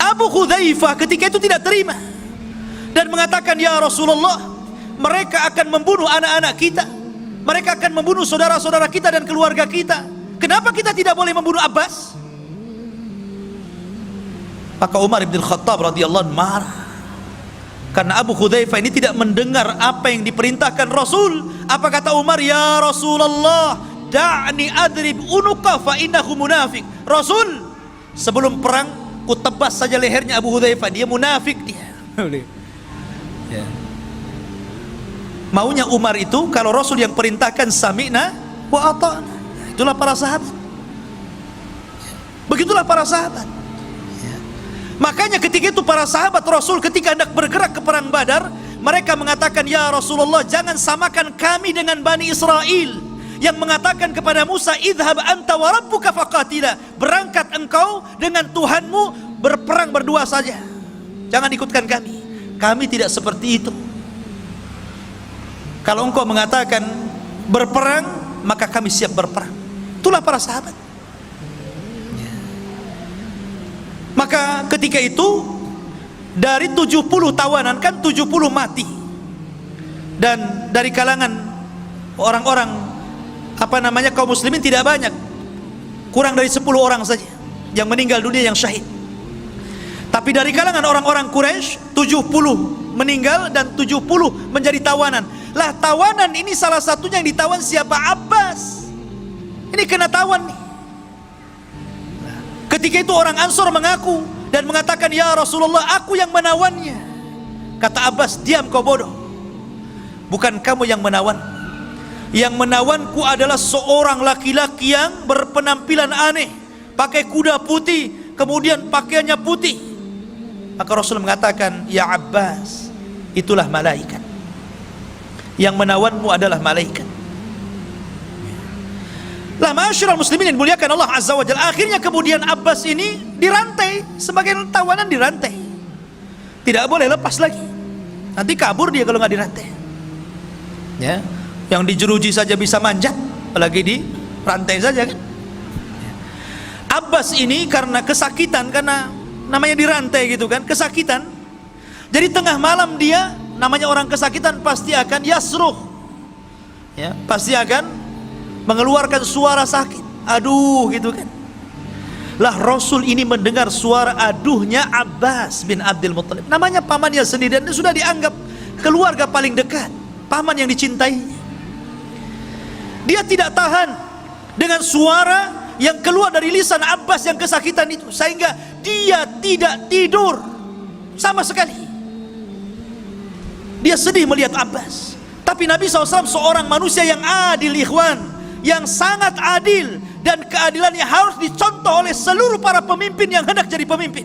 Abu Hudzaifah ketika itu tidak terima dan mengatakan, ya Rasulullah, mereka akan membunuh anak-anak kita, mereka akan membunuh saudara-saudara kita dan keluarga kita, kenapa kita tidak boleh membunuh Abbas? Maka Umar bin Khattab radhiyallahu anhu marah karena Abu Hudzaifah ini tidak mendengar apa yang diperintahkan Rasul. Apa kata Umar? Ya Rasulullah, da'ni adrib unuqa fa innahu munafiq. Rasul, sebelum perang ku tebas saja lehernya Abu Hudzaifah, dia munafik dia. Ya. Maunya Umar itu kalau Rasul yang perintahkan sami'na wa ata'na. Itulah para sahabat. Begitulah para sahabat. Makanya ketika itu para sahabat Rasul ketika hendak bergerak ke perang Badar, mereka mengatakan, ya Rasulullah, jangan samakan kami dengan Bani Israel yang mengatakan kepada Musa, idhab anta wa rabbuka faqatila, berangkat engkau dengan Tuhanmu berperang berdua saja, jangan ikutkan kami. Kami tidak seperti itu. Kalau engkau mengatakan berperang, maka kami siap berperang. Itulah para sahabat. Maka ketika itu dari 70 tawanan, kan 70 mati, dan dari kalangan orang-orang kaum muslimin tidak banyak, kurang dari 10 orang saja yang meninggal dunia, yang syahid. Tapi dari kalangan orang-orang Quraisy 70 meninggal dan 70 menjadi tawanan. Lah tawanan ini salah satunya yang ditawan siapa? Abbas. Ini kena tawan nih. Ketika itu orang Ansor mengaku dan mengatakan, ya Rasulullah, aku yang menawannya. Kata Abbas, diam kau bodoh, bukan kamu yang menawan. Yang menawanku adalah seorang laki-laki yang berpenampilan aneh, pakai kuda putih, kemudian pakaiannya putih. Maka Rasul mengatakan, ya Abbas, itulah malaikat. Yang menawanmu adalah malaikat. Lah ma'asyiral muslimin yang dimuliakan Allah Azza wa Jalla, akhirnya kemudian Abbas ini dirantai, sebagai tawanan dirantai, tidak boleh lepas lagi, nanti kabur dia kalau nggak dirantai. Ya, yang dijeruji saja bisa manjat, apalagi di rantai saja kan. Abbas ini karena kesakitan, karena namanya dirantai gitu kan, kesakitan. Jadi tengah malam dia, namanya orang kesakitan pasti akan yasruh, ya, pasti akan mengeluarkan suara sakit, aduh gitu kan. Lah Rasul ini mendengar suara aduhnya Abbas bin Abdul Muttalib, namanya pamannya sendiri dan sudah dianggap keluarga paling dekat, paman yang dicintainya. Dia tidak tahan dengan suara yang keluar dari lisan Abbas yang kesakitan itu, sehingga dia tidak tidur sama sekali. Dia sedih melihat Abbas. Tapi Nabi SAW seorang manusia yang adil, ikhwan, yang sangat adil, dan keadilannya harus dicontoh oleh seluruh para pemimpin yang hendak jadi pemimpin.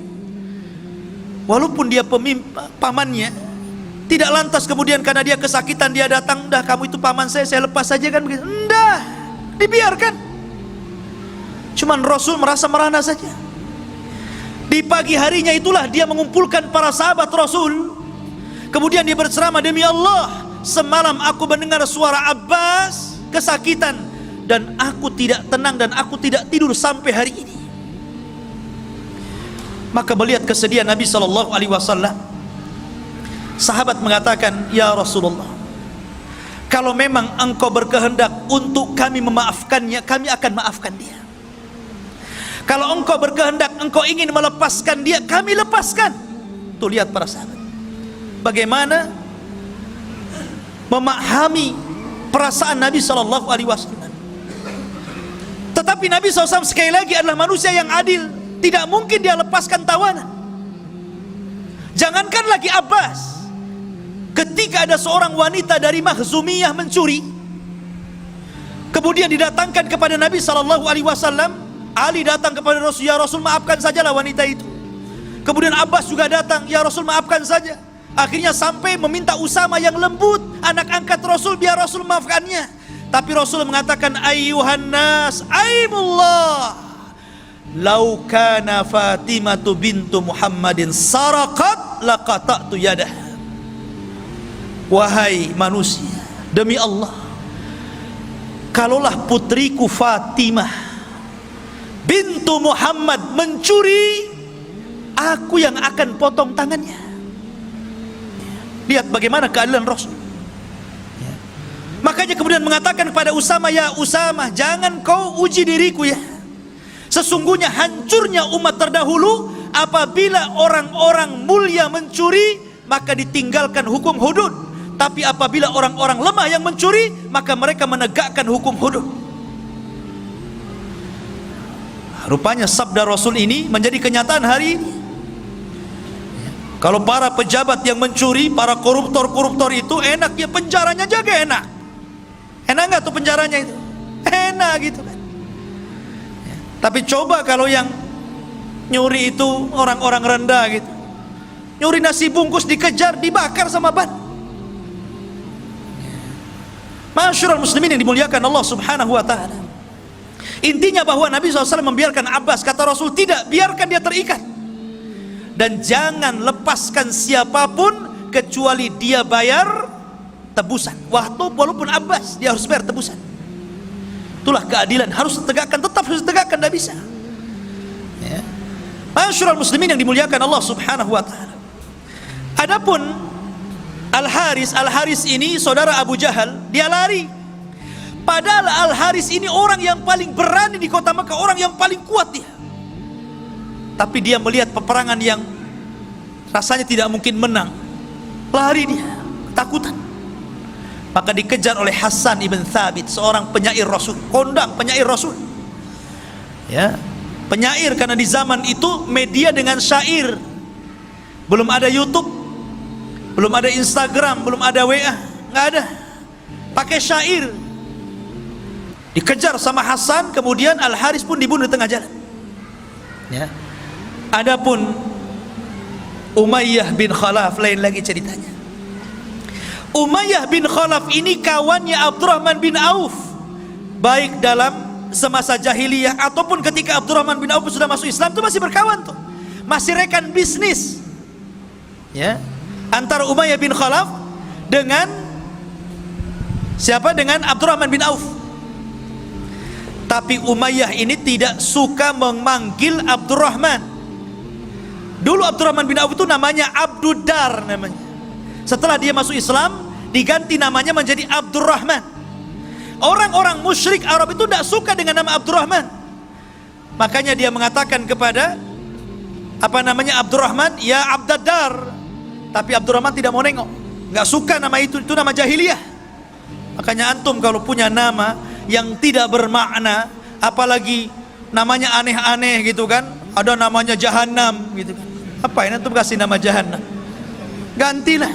Walaupun dia pamannya, tidak lantas kemudian karena dia kesakitan dia datang, dah kamu itu paman saya lepas saja kan begitu. Enggak, dibiarkan. Cuman Rasul merasa merana saja. Di pagi harinya itulah dia mengumpulkan para sahabat Rasul. Kemudian dia berceramah, demi Allah, semalam aku mendengar suara Abbas kesakitan, dan aku tidak tenang dan aku tidak tidur sampai hari ini. Maka melihat kesedihan Nabi SAW, sahabat mengatakan, ya Rasulullah, kalau memang engkau berkehendak untuk kami memaafkannya, kami akan maafkan dia. Kalau engkau berkehendak, engkau ingin melepaskan dia, kami lepaskan. Tuh lihat para sahabat, bagaimana memahami perasaan Nabi SAW. Tetapi Nabi SAW sekali lagi adalah manusia yang adil, tidak mungkin dia lepaskan tawanan. Jangankan lagi Abbas, ketika ada seorang wanita dari Makhzumiyah mencuri, kemudian didatangkan kepada Nabi SAW. Ali datang kepada Rasul, ya Rasul maafkan sajalah wanita itu. Kemudian Abbas juga datang, ya Rasul maafkan saja. Akhirnya sampai meminta Usama yang lembut, anak angkat Rasul, biar Rasul maafkannya. Tapi Rasul mengatakan, ayyuhan nas, aimullah, lau kana Fatimatu bintu Muhammadin saraqat laqata'tu yadah. Wahai manusia, demi Allah, kalaulah putriku Fatimah bintu Muhammad mencuri, aku yang akan potong tangannya. Lihat bagaimana keadilan Rasul. Makanya kemudian mengatakan kepada Usama, ya Usama, jangan kau uji diriku ya. Sesungguhnya hancurnya umat terdahulu apabila orang-orang mulia mencuri, maka ditinggalkan hukum hudud. Tapi apabila orang-orang lemah yang mencuri, maka mereka menegakkan hukum hudud. Rupanya sabda Rasul ini menjadi kenyataan hari ini. Kalau para pejabat yang mencuri, para koruptor-koruptor itu enak ya, penjaranya jaga enak. Enak nggak tuh penjaranya itu? Enak gitu kan. Tapi coba kalau yang nyuri itu orang-orang rendah gitu, nyuri nasi bungkus dikejar, dibakar sama ban. Masyarul muslimin yang dimuliakan Allah Subhanahu wa ta'ala. Intinya bahwa Nabi SAW membiarkan Abbas, kata Rasul, tidak, biarkan dia terikat. Dan jangan lepaskan siapapun kecuali dia bayar tebusan. Walaupun Abbas, dia harus bayar tebusan. Itulah keadilan, harus ditegakkan, tetap harus ditegakkan, tidak bisa. Ya. Masyarul muslimin yang dimuliakan Allah Subhanahu wa ta'ala. Adapun Al-Haris ini saudara Abu Jahal, dia lari. Padahal Al-Haris ini orang yang paling berani di kota Mekah, orang yang paling kuat dia. Tapi dia melihat peperangan yang rasanya tidak mungkin menang, lari dia, takutan. Maka dikejar oleh Hasan ibn Thabit, seorang penyair Rasul, kondang penyair Rasul. Ya, penyair karena di zaman itu media dengan syair. Belum ada YouTube, belum ada Instagram, belum ada WA, nggak ada. Pakai syair. Dikejar sama Hasan, kemudian Al-Haris pun dibunuh di tengah jalan. Ya. Adapun Umayyah bin Khalaf lain lagi ceritanya. Umayyah bin Khalaf ini kawannya Abdurrahman bin Auf, baik dalam semasa jahiliyah ataupun ketika Abdurrahman bin Auf sudah masuk Islam, itu masih berkawan tuh, masih rekan bisnis. Ya, antara Umayyah bin Khalaf dengan siapa? Dengan Abdurrahman bin Auf. Tapi Umayyah ini tidak suka memanggil Abdurrahman. Dulu Abdurrahman bin Auf itu namanya Abduddar namanya. Setelah dia masuk Islam, diganti namanya menjadi Abdurrahman. Orang-orang musyrik Arab itu tidak suka dengan nama Abdurrahman. Makanya dia mengatakan kepada Abdurrahman, ya Abdaddar. Tapi Abdurrahman tidak mau nengok, nggak suka nama itu nama jahiliyah. Makanya antum kalau punya nama yang tidak bermakna, apalagi namanya aneh-aneh gitu kan, ada namanya Jahannam gitu kan, apa ini antum kasih nama Jahannam, gantilah.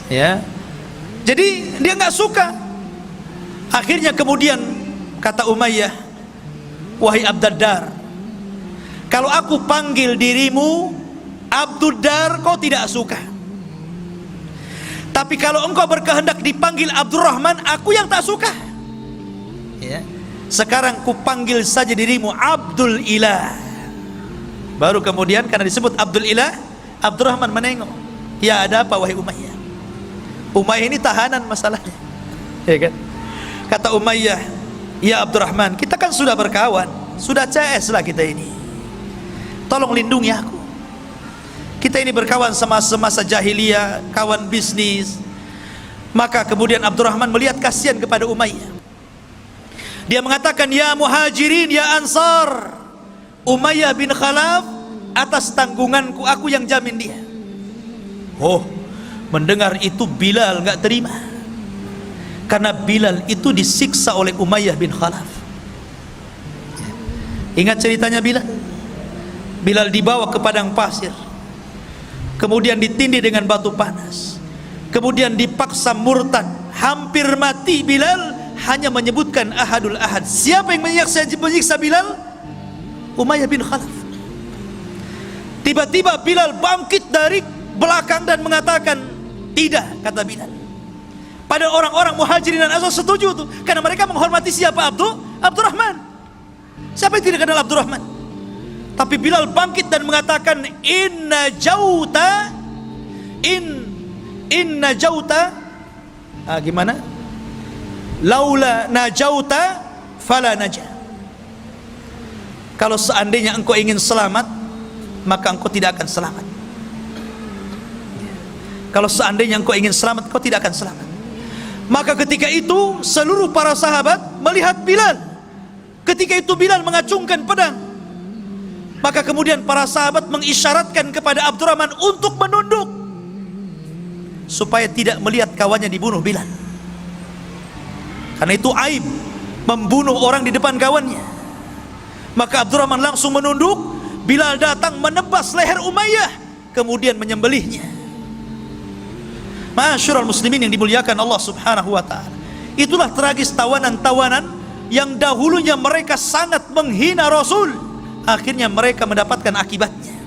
Ya, jadi dia nggak suka. Akhirnya kemudian kata Umayyah, wahai Abdaddar, kalau aku panggil dirimu Abduddar, kau tidak suka. Tapi kalau engkau berkehendak dipanggil Abdurrahman, aku yang tak suka. Ya. Sekarang ku panggil saja dirimu Abdul Ilah. Baru kemudian karena disebut Abdul Ilah, Abdurrahman menengok. Ya, ada apa wahai Umayyah? Umayyah ini tahanan masalahnya, ya kan? Kata Umayyah, ya Abdurrahman, kita kan sudah berkawan, sudah CS lah kita ini, tolong lindungi aku. Kita ini berkawan semasa jahiliyah, kawan bisnis. Maka kemudian Abdurrahman melihat kasihan kepada Umayyah. Dia mengatakan, ya Muhajirin, ya Ansar, Umayyah bin Khalaf atas tanggunganku, aku yang jamin dia. Oh, mendengar itu Bilal nggak terima, karena Bilal itu disiksa oleh Umayyah bin Khalaf. Ingat ceritanya Bilal? Bilal dibawa ke padang pasir, kemudian ditindih dengan batu panas, kemudian dipaksa murtad, hampir mati Bilal hanya menyebutkan ahadul ahad. Siapa yang menyiksa Bilal? Umayyah bin Khalaf. Tiba-tiba Bilal bangkit dari belakang dan mengatakan, tidak, kata Bilal. Pada orang-orang Muhajirin dan Ansar setuju tuh, karena mereka menghormati siapa? Abdurrahman. Siapa yang tidak kenal Abdurrahman? Tapi Bilal bangkit dan mengatakan, inna jauta gimana? Laula najauta fala najah. Kalau seandainya engkau ingin selamat, maka engkau tidak akan selamat. Kalau seandainya engkau ingin selamat, engkau tidak akan selamat. Maka ketika itu seluruh para sahabat melihat Bilal. Ketika itu Bilal mengacungkan pedang. Maka kemudian para sahabat mengisyaratkan kepada Abdurrahman untuk menunduk, supaya tidak melihat kawannya dibunuh Bilal. Karena itu aib membunuh orang di depan kawannya. Maka Abdurrahman langsung menunduk. Bilal datang menebas leher Umayyah, kemudian menyembelihnya. Ma'asyiral muslimin yang dimuliakan Allah subhanahu wa ta'ala, itulah tragis tawanan-tawanan yang dahulunya mereka sangat menghina Rasul, akhirnya mereka mendapatkan akibatnya.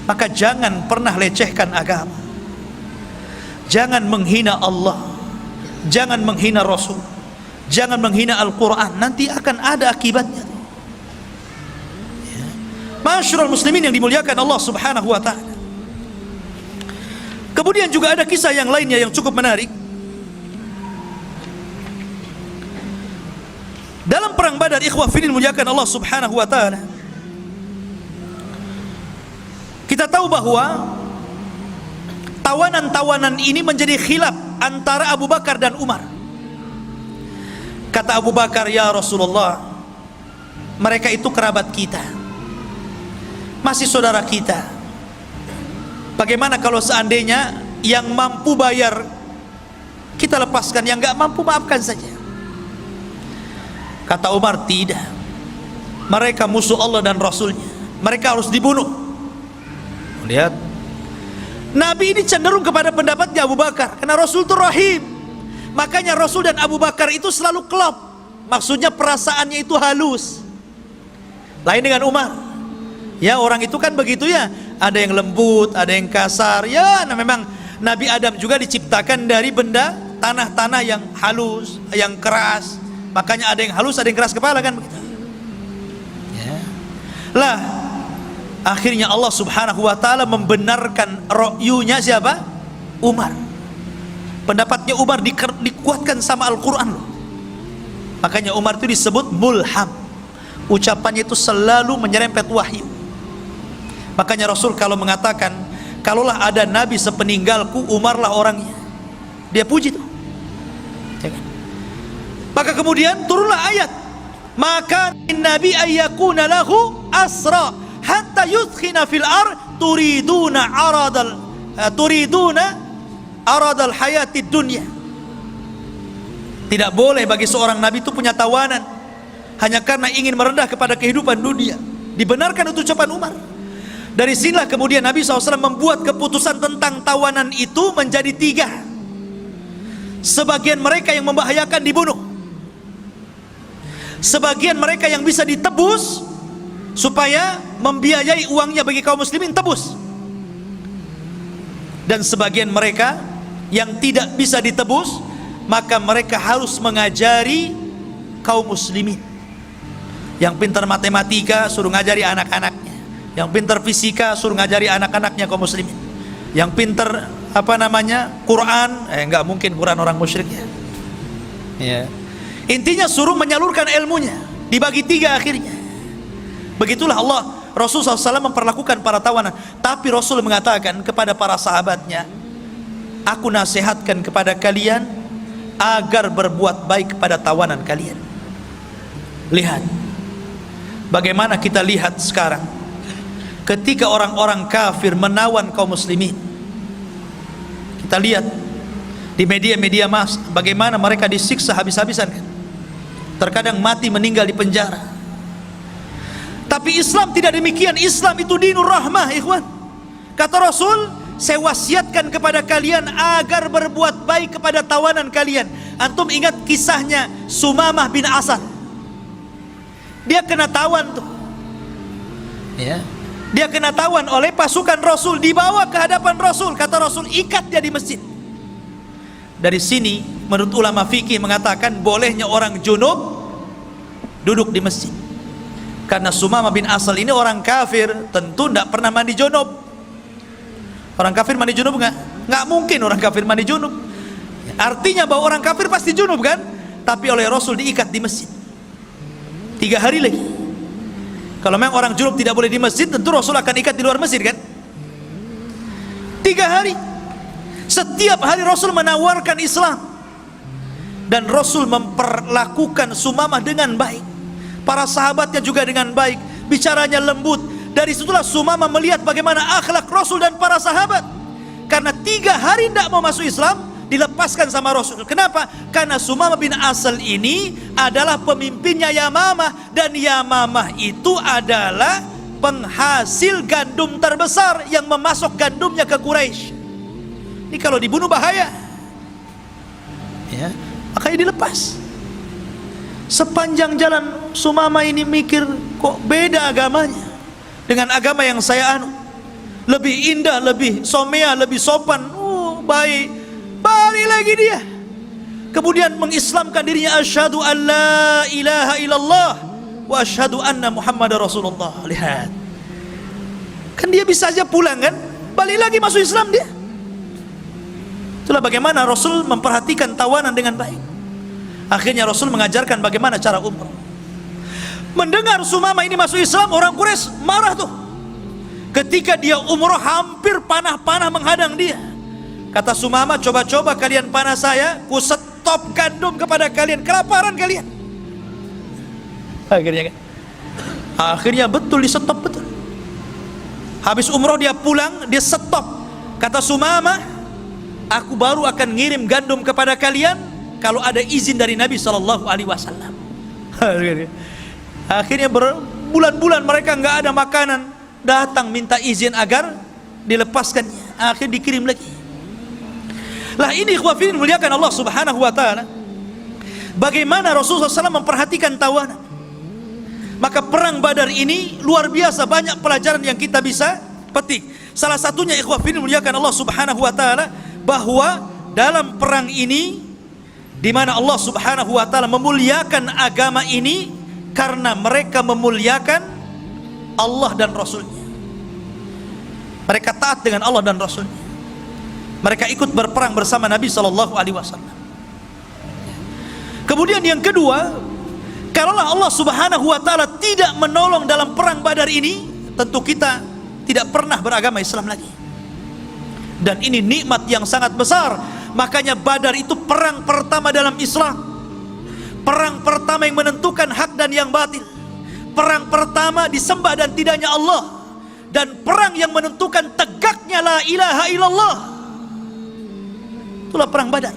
Maka jangan pernah lecehkan agama, jangan menghina Allah, jangan menghina Rasul, jangan menghina Al-Quran, nanti akan ada akibatnya. Ma'asyiral muslimin yang dimuliakan Allah subhanahu wa ta'ala. Kemudian juga ada kisah yang lainnya yang cukup menarik. Dalam perang Badar, ikhwah fillah dimuliakan Allah subhanahu wa ta'ala, kita tahu bahwa tawanan-tawanan ini menjadi khilaf antara Abu Bakar dan Umar. Kata Abu Bakar, ya Rasulullah, mereka itu kerabat kita, masih saudara kita. Bagaimana kalau seandainya yang mampu bayar kita lepaskan, yang gak mampu maafkan saja? Kata Umar, tidak, mereka musuh Allah dan Rasulnya, mereka harus dibunuh. Lihat, Nabi ini cenderung kepada pendapatnya Abu Bakar, karena Rasul itu rahim. Makanya Rasul dan Abu Bakar itu selalu klop, maksudnya perasaannya itu halus. Lain dengan Umar. Ya, orang itu kan begitu ya, ada yang lembut, ada yang kasar. Ya, memang Nabi Adam juga diciptakan dari benda tanah-tanah yang halus, yang keras. Makanya ada yang halus, ada yang keras kepala, kan begitu. Ya. Lah, akhirnya Allah subhanahu wa ta'ala membenarkan ro'yunya siapa? Umar. Pendapatnya Umar dikuatkan sama Al-Quran loh. Makanya Umar itu disebut mulham. Ucapannya itu selalu menyerempet wahyu. Makanya Rasul kalau mengatakan, kalaulah ada Nabi sepeninggalku, Umarlah orangnya, dia puji tuh. Ya kan? Maka kemudian turunlah ayat, maka Nabi ayyakuna lahu asra hatta yudkhina fil ar turiduna aradal hayatid dunya. Tidak boleh bagi seorang Nabi itu punya tawanan hanya karena ingin merendah kepada kehidupan dunia. Dibenarkan itu ucapan Umar. Dari sinilah kemudian Nabi SAW membuat keputusan tentang tawanan itu menjadi 3. Sebagian mereka yang membahayakan dibunuh, sebagian mereka yang bisa ditebus supaya membiayai uangnya bagi kaum muslimin, tebus. Dan sebagian mereka yang tidak bisa ditebus, maka mereka harus mengajari kaum muslimin. Yang pintar matematika suruh ngajari anak-anaknya, yang pintar fisika suruh ngajari anak-anaknya kaum muslimin. Yang pintar Quran, enggak mungkin Quran orang musyrik ya. Ya. Intinya suruh menyalurkan ilmunya, dibagi 3 akhirnya. Begitulah Rasul SAW memperlakukan para tawanan. Tapi Rasul mengatakan kepada para sahabatnya, aku nasihatkan kepada kalian agar berbuat baik kepada tawanan kalian. Lihat bagaimana kita lihat sekarang, ketika orang-orang kafir menawan kaum muslimin. Kita lihat di media-media mas bagaimana mereka disiksa habis-habisan kan? Terkadang mati, meninggal di penjara. Tapi Islam tidak demikian. Islam itu dinur rahmah, ikhwan. Kata Rasul, saya wasiatkan kepada kalian agar berbuat baik kepada tawanan kalian. Antum ingat kisahnya Sumamah bin Asal? Dia kena tawan tuh, ya. Dia kena tawan oleh pasukan Rasul, dibawa ke hadapan Rasul. Kata Rasul, ikat dia di masjid. Dari sini menurut ulama fikih mengatakan bolehnya orang junub duduk di masjid. Karena Sumamah bin Asal ini orang kafir, tentu tidak pernah mandi junub. Orang kafir mandi junub nggak? Nggak mungkin orang kafir mandi junub. Artinya bahwa orang kafir pasti junub kan? Tapi oleh Rasul diikat di masjid 3 hari lagi. Kalau memang orang junub tidak boleh di masjid, tentu Rasul akan ikat di luar masjid kan? 3 hari. Setiap hari Rasul menawarkan Islam, dan Rasul memperlakukan Sumamah dengan baik, para sahabatnya juga dengan baik, bicaranya lembut. Dari situlah Sumamah melihat bagaimana akhlak Rasul dan para sahabat. Karena 3 hari tidak mau masuk Islam, dilepaskan sama Rasul. Kenapa? Karena Sumamah bin Asal ini adalah pemimpinnya Yamamah, dan Yamamah itu adalah penghasil gandum terbesar yang memasok gandumnya ke Quraisy. Ini kalau dibunuh bahaya, ya, makanya dilepas. Sepanjang jalan Sumamah ini mikir, kok beda agamanya dengan agama yang saya anu, lebih indah, lebih somea, lebih sopan, baik. Balik lagi dia, kemudian mengislamkan dirinya, asyhadu an la ilaha illallah wa asyhadu anna Muhammadar Rasulullah. Lihat, kan dia bisa aja pulang kan, balik lagi masuk Islam dia. Itulah bagaimana Rasul memperhatikan tawanan dengan baik. Akhirnya Rasul mengajarkan bagaimana cara umrah. Mendengar Sumamah ini masuk Islam, orang Quraisy marah tuh. Ketika dia umrah, hampir panah-panah menghadang dia. Kata Sumamah, coba-coba kalian panah saya, ku stop gandum kepada kalian, kelaparan kalian. Akhirnya betul, di stop betul. Habis umrah dia pulang, dia stop. Kata Sumamah, aku baru akan ngirim gandum kepada kalian kalau ada izin dari Nabi SAW. Akhirnya berbulan-bulan mereka nggak ada makanan, datang minta izin agar dilepaskannya. Akhirnya dikirim lagi. Lah ini ikhwafin muliakan Allah Subhanahu wa taala, bagaimana Rasulullah SAW memperhatikan tawanan. Maka perang Badar ini luar biasa banyak pelajaran yang kita bisa petik. Salah satunya ikhwafin muliakan Allah Subhanahu wa taala, bahwa dalam perang ini, di mana Allah Subhanahu wa taala memuliakan agama ini karena mereka memuliakan Allah dan Rasulnya. Mereka taat dengan Allah dan Rasulnya. Mereka ikut berperang bersama Nabi SAW. Kemudian yang kedua, kalaulah Allah Subhanahu wa taala tidak menolong dalam perang Badar ini, tentu kita tidak pernah beragama Islam lagi. Dan ini nikmat yang sangat besar. Makanya Badar itu perang pertama dalam Islam, perang pertama yang menentukan hak dan yang batil, perang pertama disembah dan tidaknya Allah, dan perang yang menentukan tegaknya la ilaha illallah. Itulah perang Badar.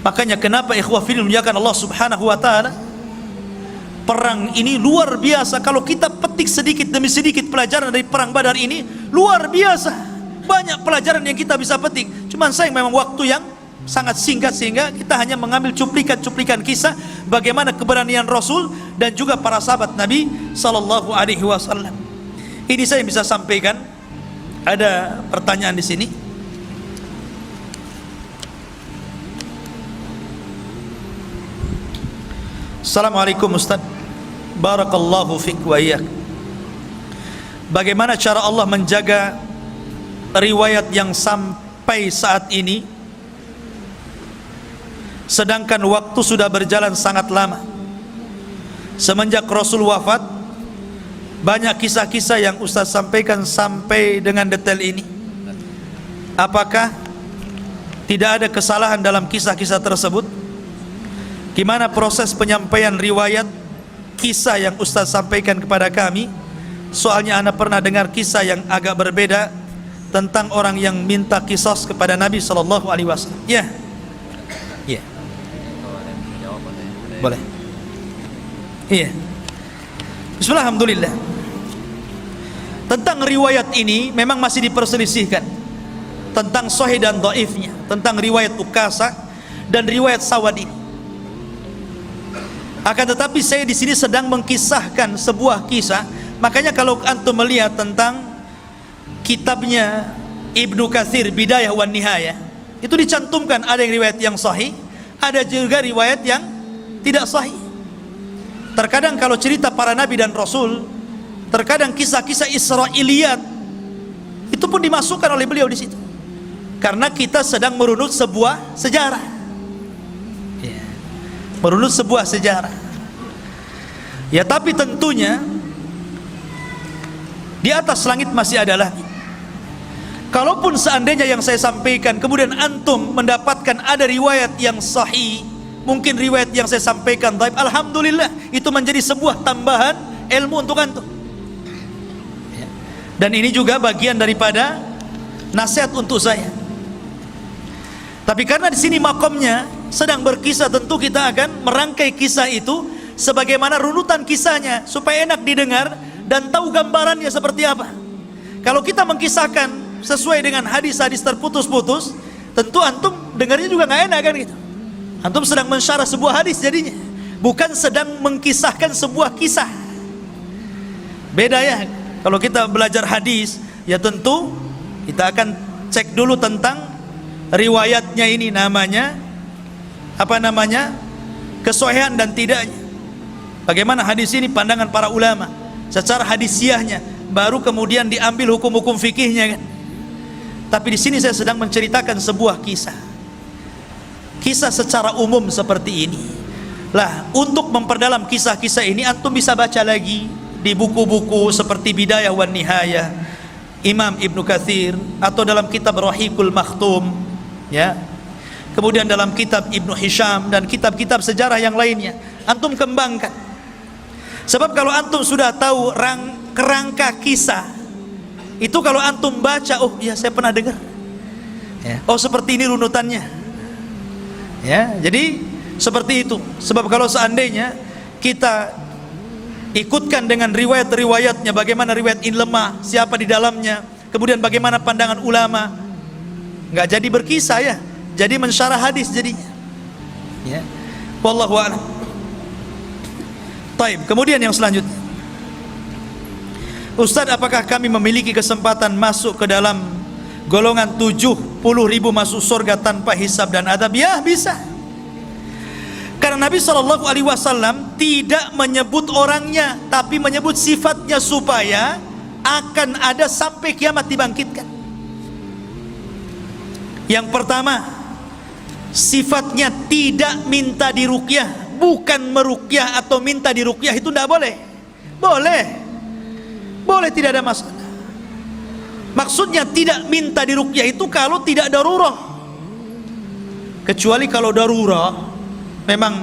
Makanya kenapa ikhwah fillah muliakan Allah Subhanahu wa taala, perang ini luar biasa. Kalau kita petik sedikit demi sedikit pelajaran dari perang Badar ini, luar biasa. Banyak pelajaran yang kita bisa petik. Cuman sayang memang waktu yang sangat singkat, sehingga kita hanya mengambil cuplikan-cuplikan kisah bagaimana keberanian Rasul dan juga para sahabat Nabi sallallahu alaihi wasallam. Ini saya bisa sampaikan. Ada pertanyaan di sini. Assalamualaikum Ustaz, barakallahu fiik wa iyyak. Bagaimana cara Allah menjaga riwayat yang sampai saat ini, sedangkan waktu sudah berjalan sangat lama? Semenjak Rasul wafat, banyak kisah-kisah yang Ustaz sampaikan sampai dengan detail ini. Apakah tidak ada kesalahan dalam kisah-kisah tersebut? Gimana proses penyampaian riwayat kisah yang Ustaz sampaikan kepada kami? Soalnya ana pernah dengar kisah yang agak berbeda tentang orang yang minta kisos kepada Nabi sallallahu alaihi wasallam. Ya. Ya. Boleh. Iya. Bismillah, alhamdulillah. Tentang riwayat ini memang masih diperselisihkan tentang sahih dan dhaifnya, tentang riwayat Ukasah dan riwayat Sawad ini. Akan tetapi saya di sini sedang mengkisahkan sebuah kisah. Makanya kalau antum melihat tentang kitabnya Ibnu Katsir Bidayah wan Nihayah, itu dicantumkan ada yang riwayat yang sahih, ada juga riwayat yang tidak sahih. Terkadang kalau cerita para nabi dan rasul, terkadang kisah-kisah Israiliyat itu pun dimasukkan oleh beliau di situ. Karena kita sedang merunut sebuah sejarah. Ya. Merunut sebuah sejarah. Ya, tapi tentunya di atas langit masih ada langit. Kalaupun seandainya yang saya sampaikan kemudian antum mendapatkan ada riwayat yang sahih, mungkin riwayat yang saya sampaikan dhaif, alhamdulillah, itu menjadi sebuah tambahan ilmu untuk antum. Dan ini juga bagian daripada nasihat untuk saya. Tapi karena di sini makomnya sedang berkisah, tentu kita akan merangkai kisah itu sebagaimana runutan kisahnya supaya enak didengar dan tahu gambarannya seperti apa. Kalau kita mengkisahkan sesuai dengan hadis-hadis terputus-putus, tentu antum dengarnya juga nggak enak kan gitu. Antum sedang mensyarah sebuah hadis jadinya, bukan sedang mengkisahkan sebuah kisah. Beda ya. Kalau kita belajar hadis, ya tentu kita akan cek dulu tentang riwayatnya ini, namanya apa namanya, kesohihan dan tidaknya. Bagaimana hadis ini pandangan para ulama secara hadisiahnya, baru kemudian diambil hukum-hukum fikihnya kan. Tapi di sini saya sedang menceritakan sebuah kisah. Kisah secara umum seperti ini. Lah, untuk memperdalam kisah-kisah ini antum bisa baca lagi di buku-buku seperti Bidayah wan Nihayah Imam Ibnu Katsir, atau dalam kitab Rahiqul Makhtum, ya. Kemudian dalam kitab Ibnu Hisham dan kitab-kitab sejarah yang lainnya, antum kembangkan. Sebab kalau antum sudah tahu kerangka kisah, itu kalau antum baca, oh ya saya pernah dengar, ya. Oh seperti ini runutannya, ya. Jadi seperti itu. Sebab kalau seandainya kita ikutkan dengan riwayat-riwayatnya, bagaimana riwayat ini lemah, siapa di dalamnya, kemudian bagaimana pandangan ulama, nggak jadi berkisah ya, jadi mensyarah hadis jadinya, ya. Wallahu a'lam. Taib. Kemudian yang selanjutnya, Ustadz, apakah kami memiliki kesempatan masuk ke dalam golongan 70.000 masuk surga tanpa hisab dan adab? Ya, bisa. Karena Nabi SAW tidak menyebut orangnya, tapi menyebut sifatnya supaya akan ada sampai kiamat dibangkitkan. Yang pertama, sifatnya tidak minta diruqyah, bukan meruqyah atau minta diruqyah, itu tidak boleh. Boleh, tidak ada masalah. Maksudnya tidak minta diruqyah itu kalau tidak darurah. Kecuali kalau darurah, memang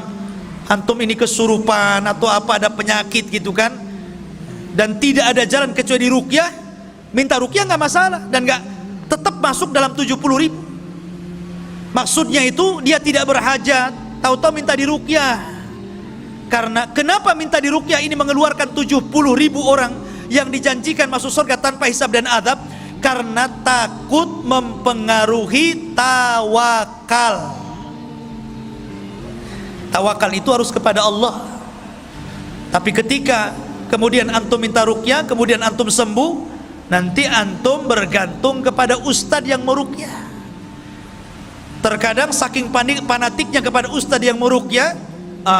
antum ini kesurupan atau apa, ada penyakit gitu kan, dan tidak ada jalan kecuali ruqyah, minta ruqyah nggak masalah dan nggak tetap masuk dalam 70.000. Maksudnya itu dia tidak berhajat, tahu-tahu minta diruqyah. Karena kenapa minta diruqyah ini mengeluarkan 70.000 orang yang dijanjikan masuk surga tanpa hisab dan adab? Karena takut mempengaruhi tawakal. Tawakal itu harus kepada Allah. Tapi ketika kemudian antum minta ruqyah, kemudian antum sembuh, nanti antum bergantung kepada ustadz yang meruqyah. Terkadang saking fanatiknya kepada ustadz yang meruqyah,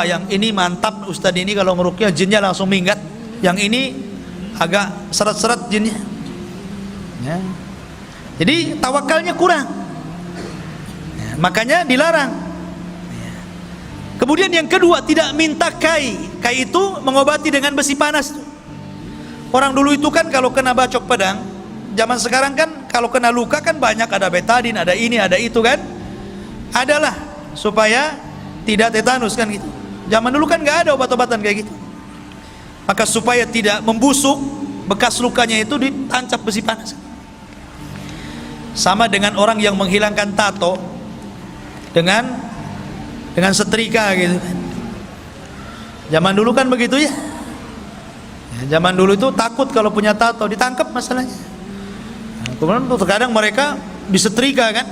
yang ini mantap ustadz ini kalau meruqyah jinnya langsung minggat, yang ini agak seret-seret jinnya, ya. Jadi tawakalnya kurang, ya, makanya dilarang. Kemudian yang kedua, tidak minta kai. Kai itu mengobati dengan besi panas. Orang dulu itu kan kalau kena bacok pedang, zaman sekarang kan kalau kena luka kan banyak, ada betadin, ada ini, ada itu kan. Adalah supaya tidak tetanus kan gitu. Zaman dulu kan nggak ada obat-obatan kayak gitu. Maka supaya tidak membusuk, bekas lukanya itu ditancap besi panas. Sama dengan orang yang menghilangkan tato dengan setrika gitu kan. Zaman dulu kan begitu ya. Zaman dulu itu takut kalau punya tato ditangkap masalahnya. Kemudian terkadang mereka disetrika kan,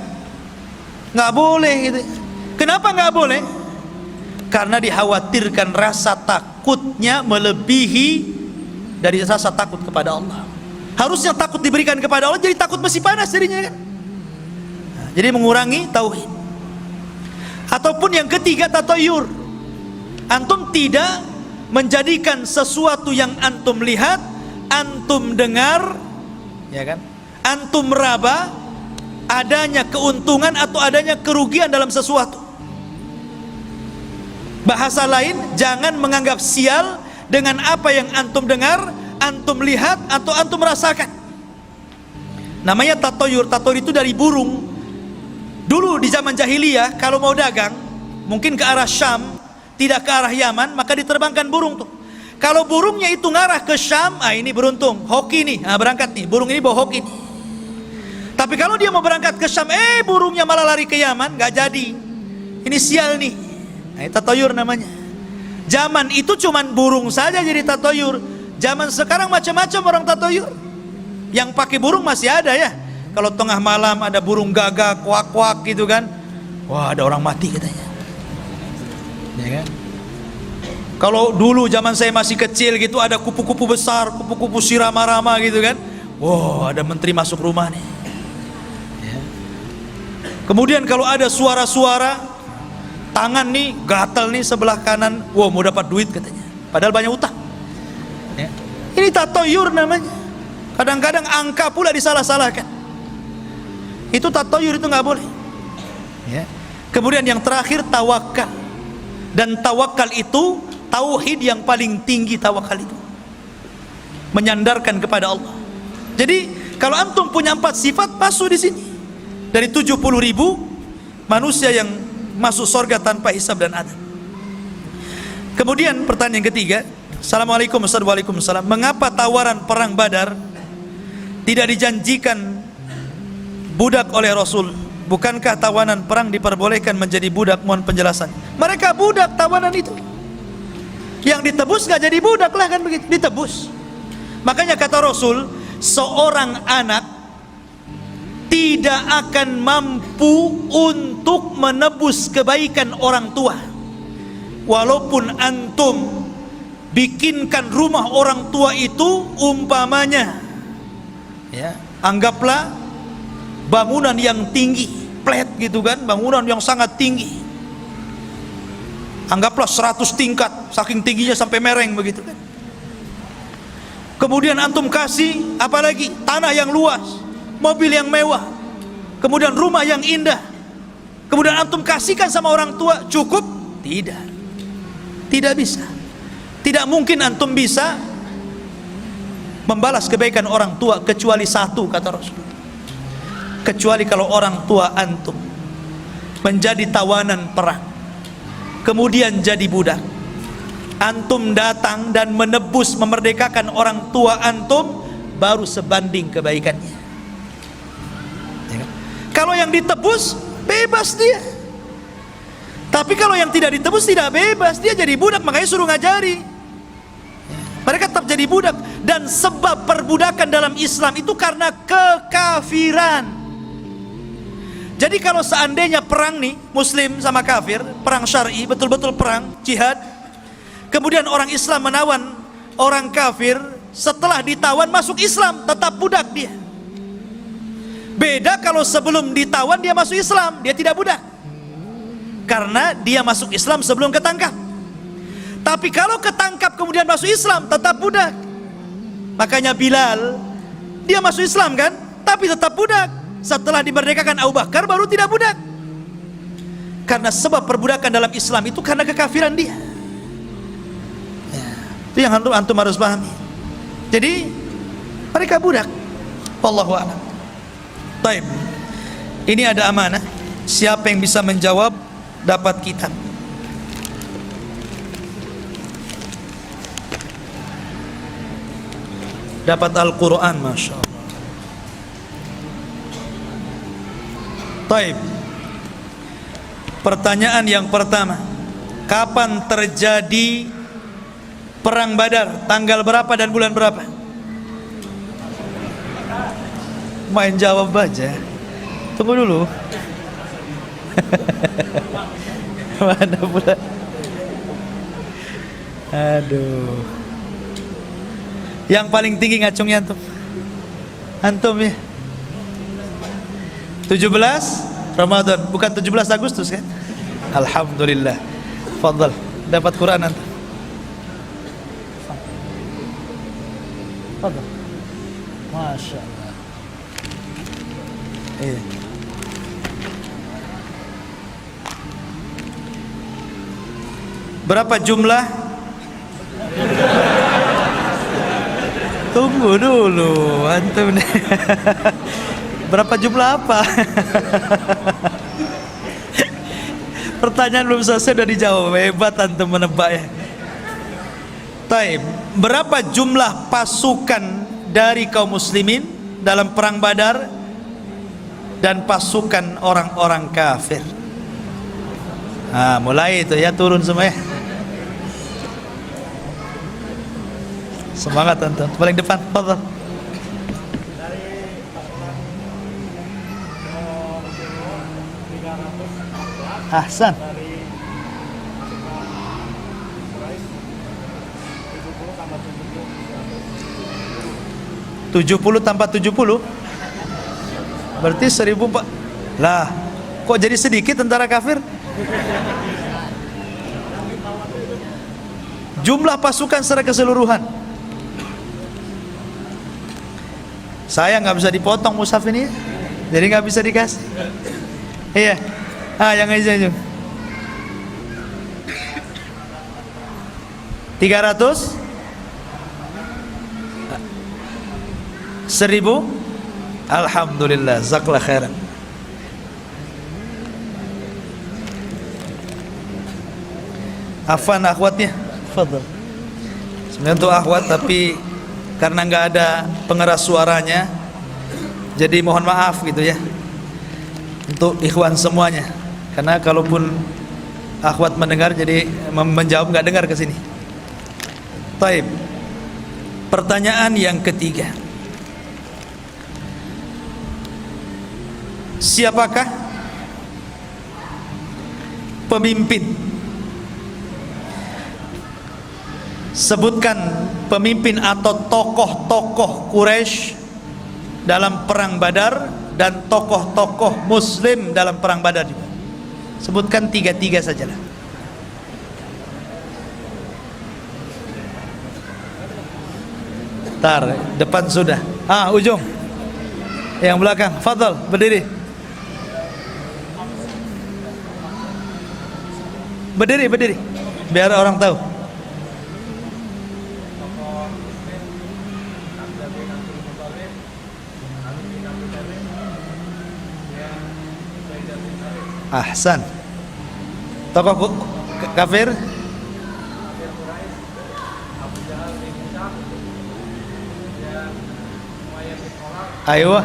nggak boleh gitu. Kenapa nggak boleh? Karena dikhawatirkan rasa takutnya melebihi dari rasa takut kepada Allah. Harusnya takut diberikan kepada Allah, jadi takut masih panas jadinya kan. Jadi mengurangi tauhid. Ataupun yang ketiga, tatoyur. Antum tidak menjadikan sesuatu yang antum lihat, antum dengar, ya kan? Antum meraba adanya keuntungan atau adanya kerugian dalam sesuatu. Bahasa lain, jangan menganggap sial dengan apa yang antum dengar, antum lihat atau antum rasakan. Namanya tatoyur. Tatoyur itu dari burung. Dulu di zaman jahiliyah kalau mau dagang, mungkin ke arah Syam, tidak ke arah Yaman, maka diterbangkan burung tuh. Kalau burungnya itu ngarah ke Syam, ini beruntung, hoki nih, berangkat nih, burung ini bawa hoki nih. Tapi kalau dia mau berangkat ke Syam, burungnya malah lari ke Yaman, nggak jadi. Ini sial nih. Tatoyur namanya. Zaman itu cuman burung saja jadi tatoyur. Zaman sekarang macam-macam orang tatoyur. Yang pakai burung masih ada ya. Kalau tengah malam ada burung gagak, kuak-kuak gitu kan. Wah, ada orang mati katanya. Ya kan? Kalau dulu zaman saya masih kecil gitu ada kupu-kupu besar, kupu-kupu sirama-rama gitu kan. Wah, ada menteri masuk rumah nih. Ya. Kemudian kalau ada suara-suara, tangan nih gatal nih sebelah kanan, wah mau dapat duit katanya. Padahal banyak utang. Ya. Ini tatoyur namanya. Kadang-kadang angka pula disalah-salahkan. Itu tatoyur, itu nggak boleh. Ya. Kemudian yang terakhir tawakal. Dan tawakal itu tauhid yang paling tinggi. Tawakal itu menyandarkan kepada Allah. Jadi kalau antum punya 4 sifat, masuk di sini. Dari 70.000 manusia yang masuk surga tanpa hisab dan adab. Kemudian pertanyaan yang ketiga, Assalamualaikum warahmatullahi wabarakatuh. Mengapa tawaran perang Badar tidak dijanjikan budak oleh Rasul? Bukankah tawanan perang diperbolehkan menjadi budak? Mohon penjelasan. Mereka budak tawanan itu. Yang ditebus gak jadi budak lah kan begitu, ditebus. Makanya kata Rasul, seorang anak tidak akan mampu untuk menebus kebaikan orang tua. Walaupun antum bikinkan rumah orang tua itu umpamanya, ya, anggaplah bangunan yang tinggi, flat gitu kan, bangunan yang sangat tinggi. Anggaplah 100 tingkat, saking tingginya sampai mereng begitu kan. Kemudian antum kasih apalagi tanah yang luas, mobil yang mewah, kemudian rumah yang indah, kemudian antum kasihkan sama orang tua, cukup? Tidak. Tidak bisa. Tidak mungkin antum bisa membalas kebaikan orang tua kecuali satu, kata Rasul. Kecuali kalau orang tua antum menjadi tawanan perang, kemudian jadi budak, antum datang dan menebus, memerdekakan orang tua antum, baru sebanding kebaikannya. Kalau yang ditebus, bebas dia. Tapi kalau yang tidak ditebus, tidak bebas, dia jadi budak. Makanya suruh ngajari. Mereka tetap jadi budak. Dan sebab perbudakan dalam Islam itu karena kekafiran. Jadi kalau seandainya perang nih, muslim sama kafir, perang syar'i, betul-betul perang, jihad, kemudian orang Islam menawan orang kafir, setelah ditawan masuk Islam, tetap budak dia. Beda kalau sebelum ditawan dia masuk Islam, dia tidak budak, karena dia masuk Islam sebelum ketangkap. Tapi kalau ketangkap kemudian masuk Islam, tetap budak. Makanya Bilal, dia masuk Islam kan, tapi tetap budak. Setelah dimerdekakan Abu Bakar baru tidak budak. Karena sebab perbudakan dalam Islam itu karena kekafiran dia. Ya, itu yang antum harus pahami. Jadi mereka budak. Wallahu a'lam. Baik. Ini ada amanah. Siapa yang bisa menjawab dapat kitab. Dapat Al-Quran, Masya Allah. Taib. Pertanyaan yang pertama, kapan terjadi Perang Badar tanggal berapa dan bulan berapa? Main jawab aja. Tunggu dulu. Mana bulan? Aduh. Yang paling tinggi ngacungnya antum. Antum ya. 17 Ramadan, bukan 17 Agustus kan? Alhamdulillah. Fadhal, dapat Quran antum. Fadhal. Masya Allah. Iya. Berapa jumlah? Tunggu dulu antum nih. Berapa jumlah apa? Pertanyaan belum selesai udah dijawab. Hebat antum menebak ya. Taib, berapa jumlah pasukan dari kaum muslimin dalam perang Badar dan pasukan orang-orang kafir? Mulai itu ya, turun semua ya. Semangat antum. Paling depan, fadhal. Ahsan. 70 tambah 70 berarti 1000. Lah, kok jadi sedikit tentara kafir? Jumlah pasukan secara keseluruhan. Saya nggak bisa dipotong mushaf ini, jadi nggak bisa dikasih. Iya. Yang aja. 300, 1000. Alhamdulillah, jazakallah khairan. Afwan akhwatnya, fadhal. Sebenarnya untuk akhwat, tapi karena nggak ada pengeras suaranya, jadi mohon maaf gitu ya untuk ikhwan semuanya. Karena kalaupun akhwat mendengar, jadi menjawab nggak dengar ke sini. Taib. Pertanyaan yang ketiga. Siapakah pemimpin? Sebutkan pemimpin atau tokoh-tokoh Quraisy dalam perang Badar dan tokoh-tokoh Muslim dalam perang Badar juga. Sebutkan 3-3 sajalah. Tar, depan sudah. Ujung. Yang belakang, fadhal, berdiri. Berdiri, biar orang tahu. Ahsan. Tokoh kafir? Ayo.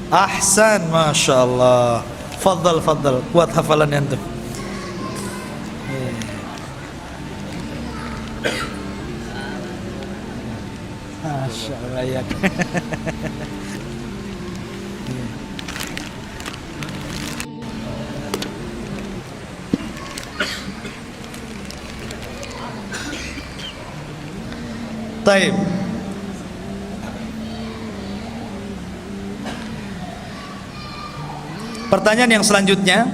Ahsan, masya Allah. Fadhal, kuat hafalan antum. Masya Allah ya. Taib. Pertanyaan yang selanjutnya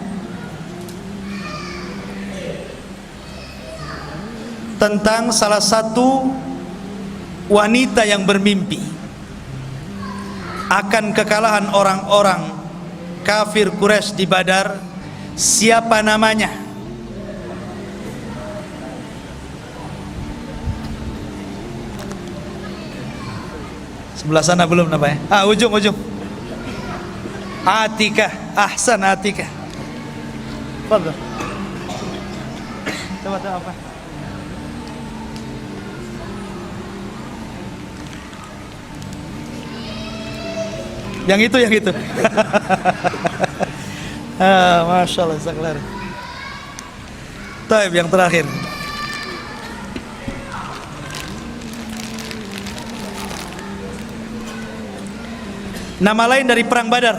tentang salah satu wanita yang bermimpi akan kekalahan orang-orang kafir Quraisy di Badar. Siapa namanya? Sebelah sana belum namanya. Ujung. Atikah. Ahsan, Atikah. Fadhal. Coba apa? Yang itu. Masya Allah, saklar. Taib, yang terakhir. Nama lain dari perang Badar.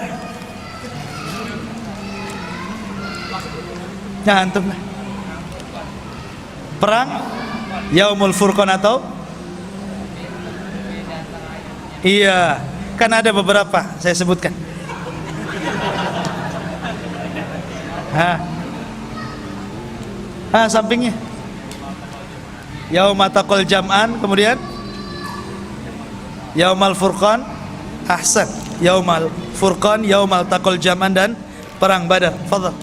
Nah, antum lah. Perang Yaumul Furqan atau? Iya, kan ada beberapa saya sebutkan. Sampingnya. Yaumul Taqal Jam'an, kemudian Yaumul Furqan, ahsan. Yaumul Furqan, Yaumul Taqal Jam'an dan perang Badar. Fadhal.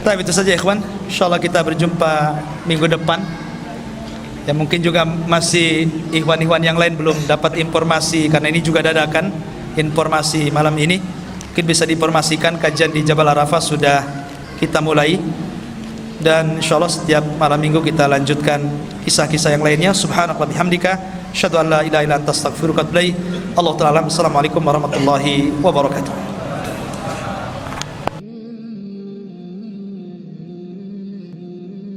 Tapi itu saja ikhwan. Insyaallah kita berjumpa minggu depan. Ya mungkin juga masih ikhwan-ikhwan yang lain belum dapat informasi karena ini juga dadakan informasi malam ini. Mungkin bisa diinformasikan kajian di Jabal Arafah sudah kita mulai. Dan insyaallah setiap malam minggu kita lanjutkan kisah-kisah yang lainnya. Subhanallah bihamdika asyhadu an la ilaha illa anta astaghfiruka wa atubu ilaik. Allah taala. Assalamualaikum warahmatullahi wabarakatuh.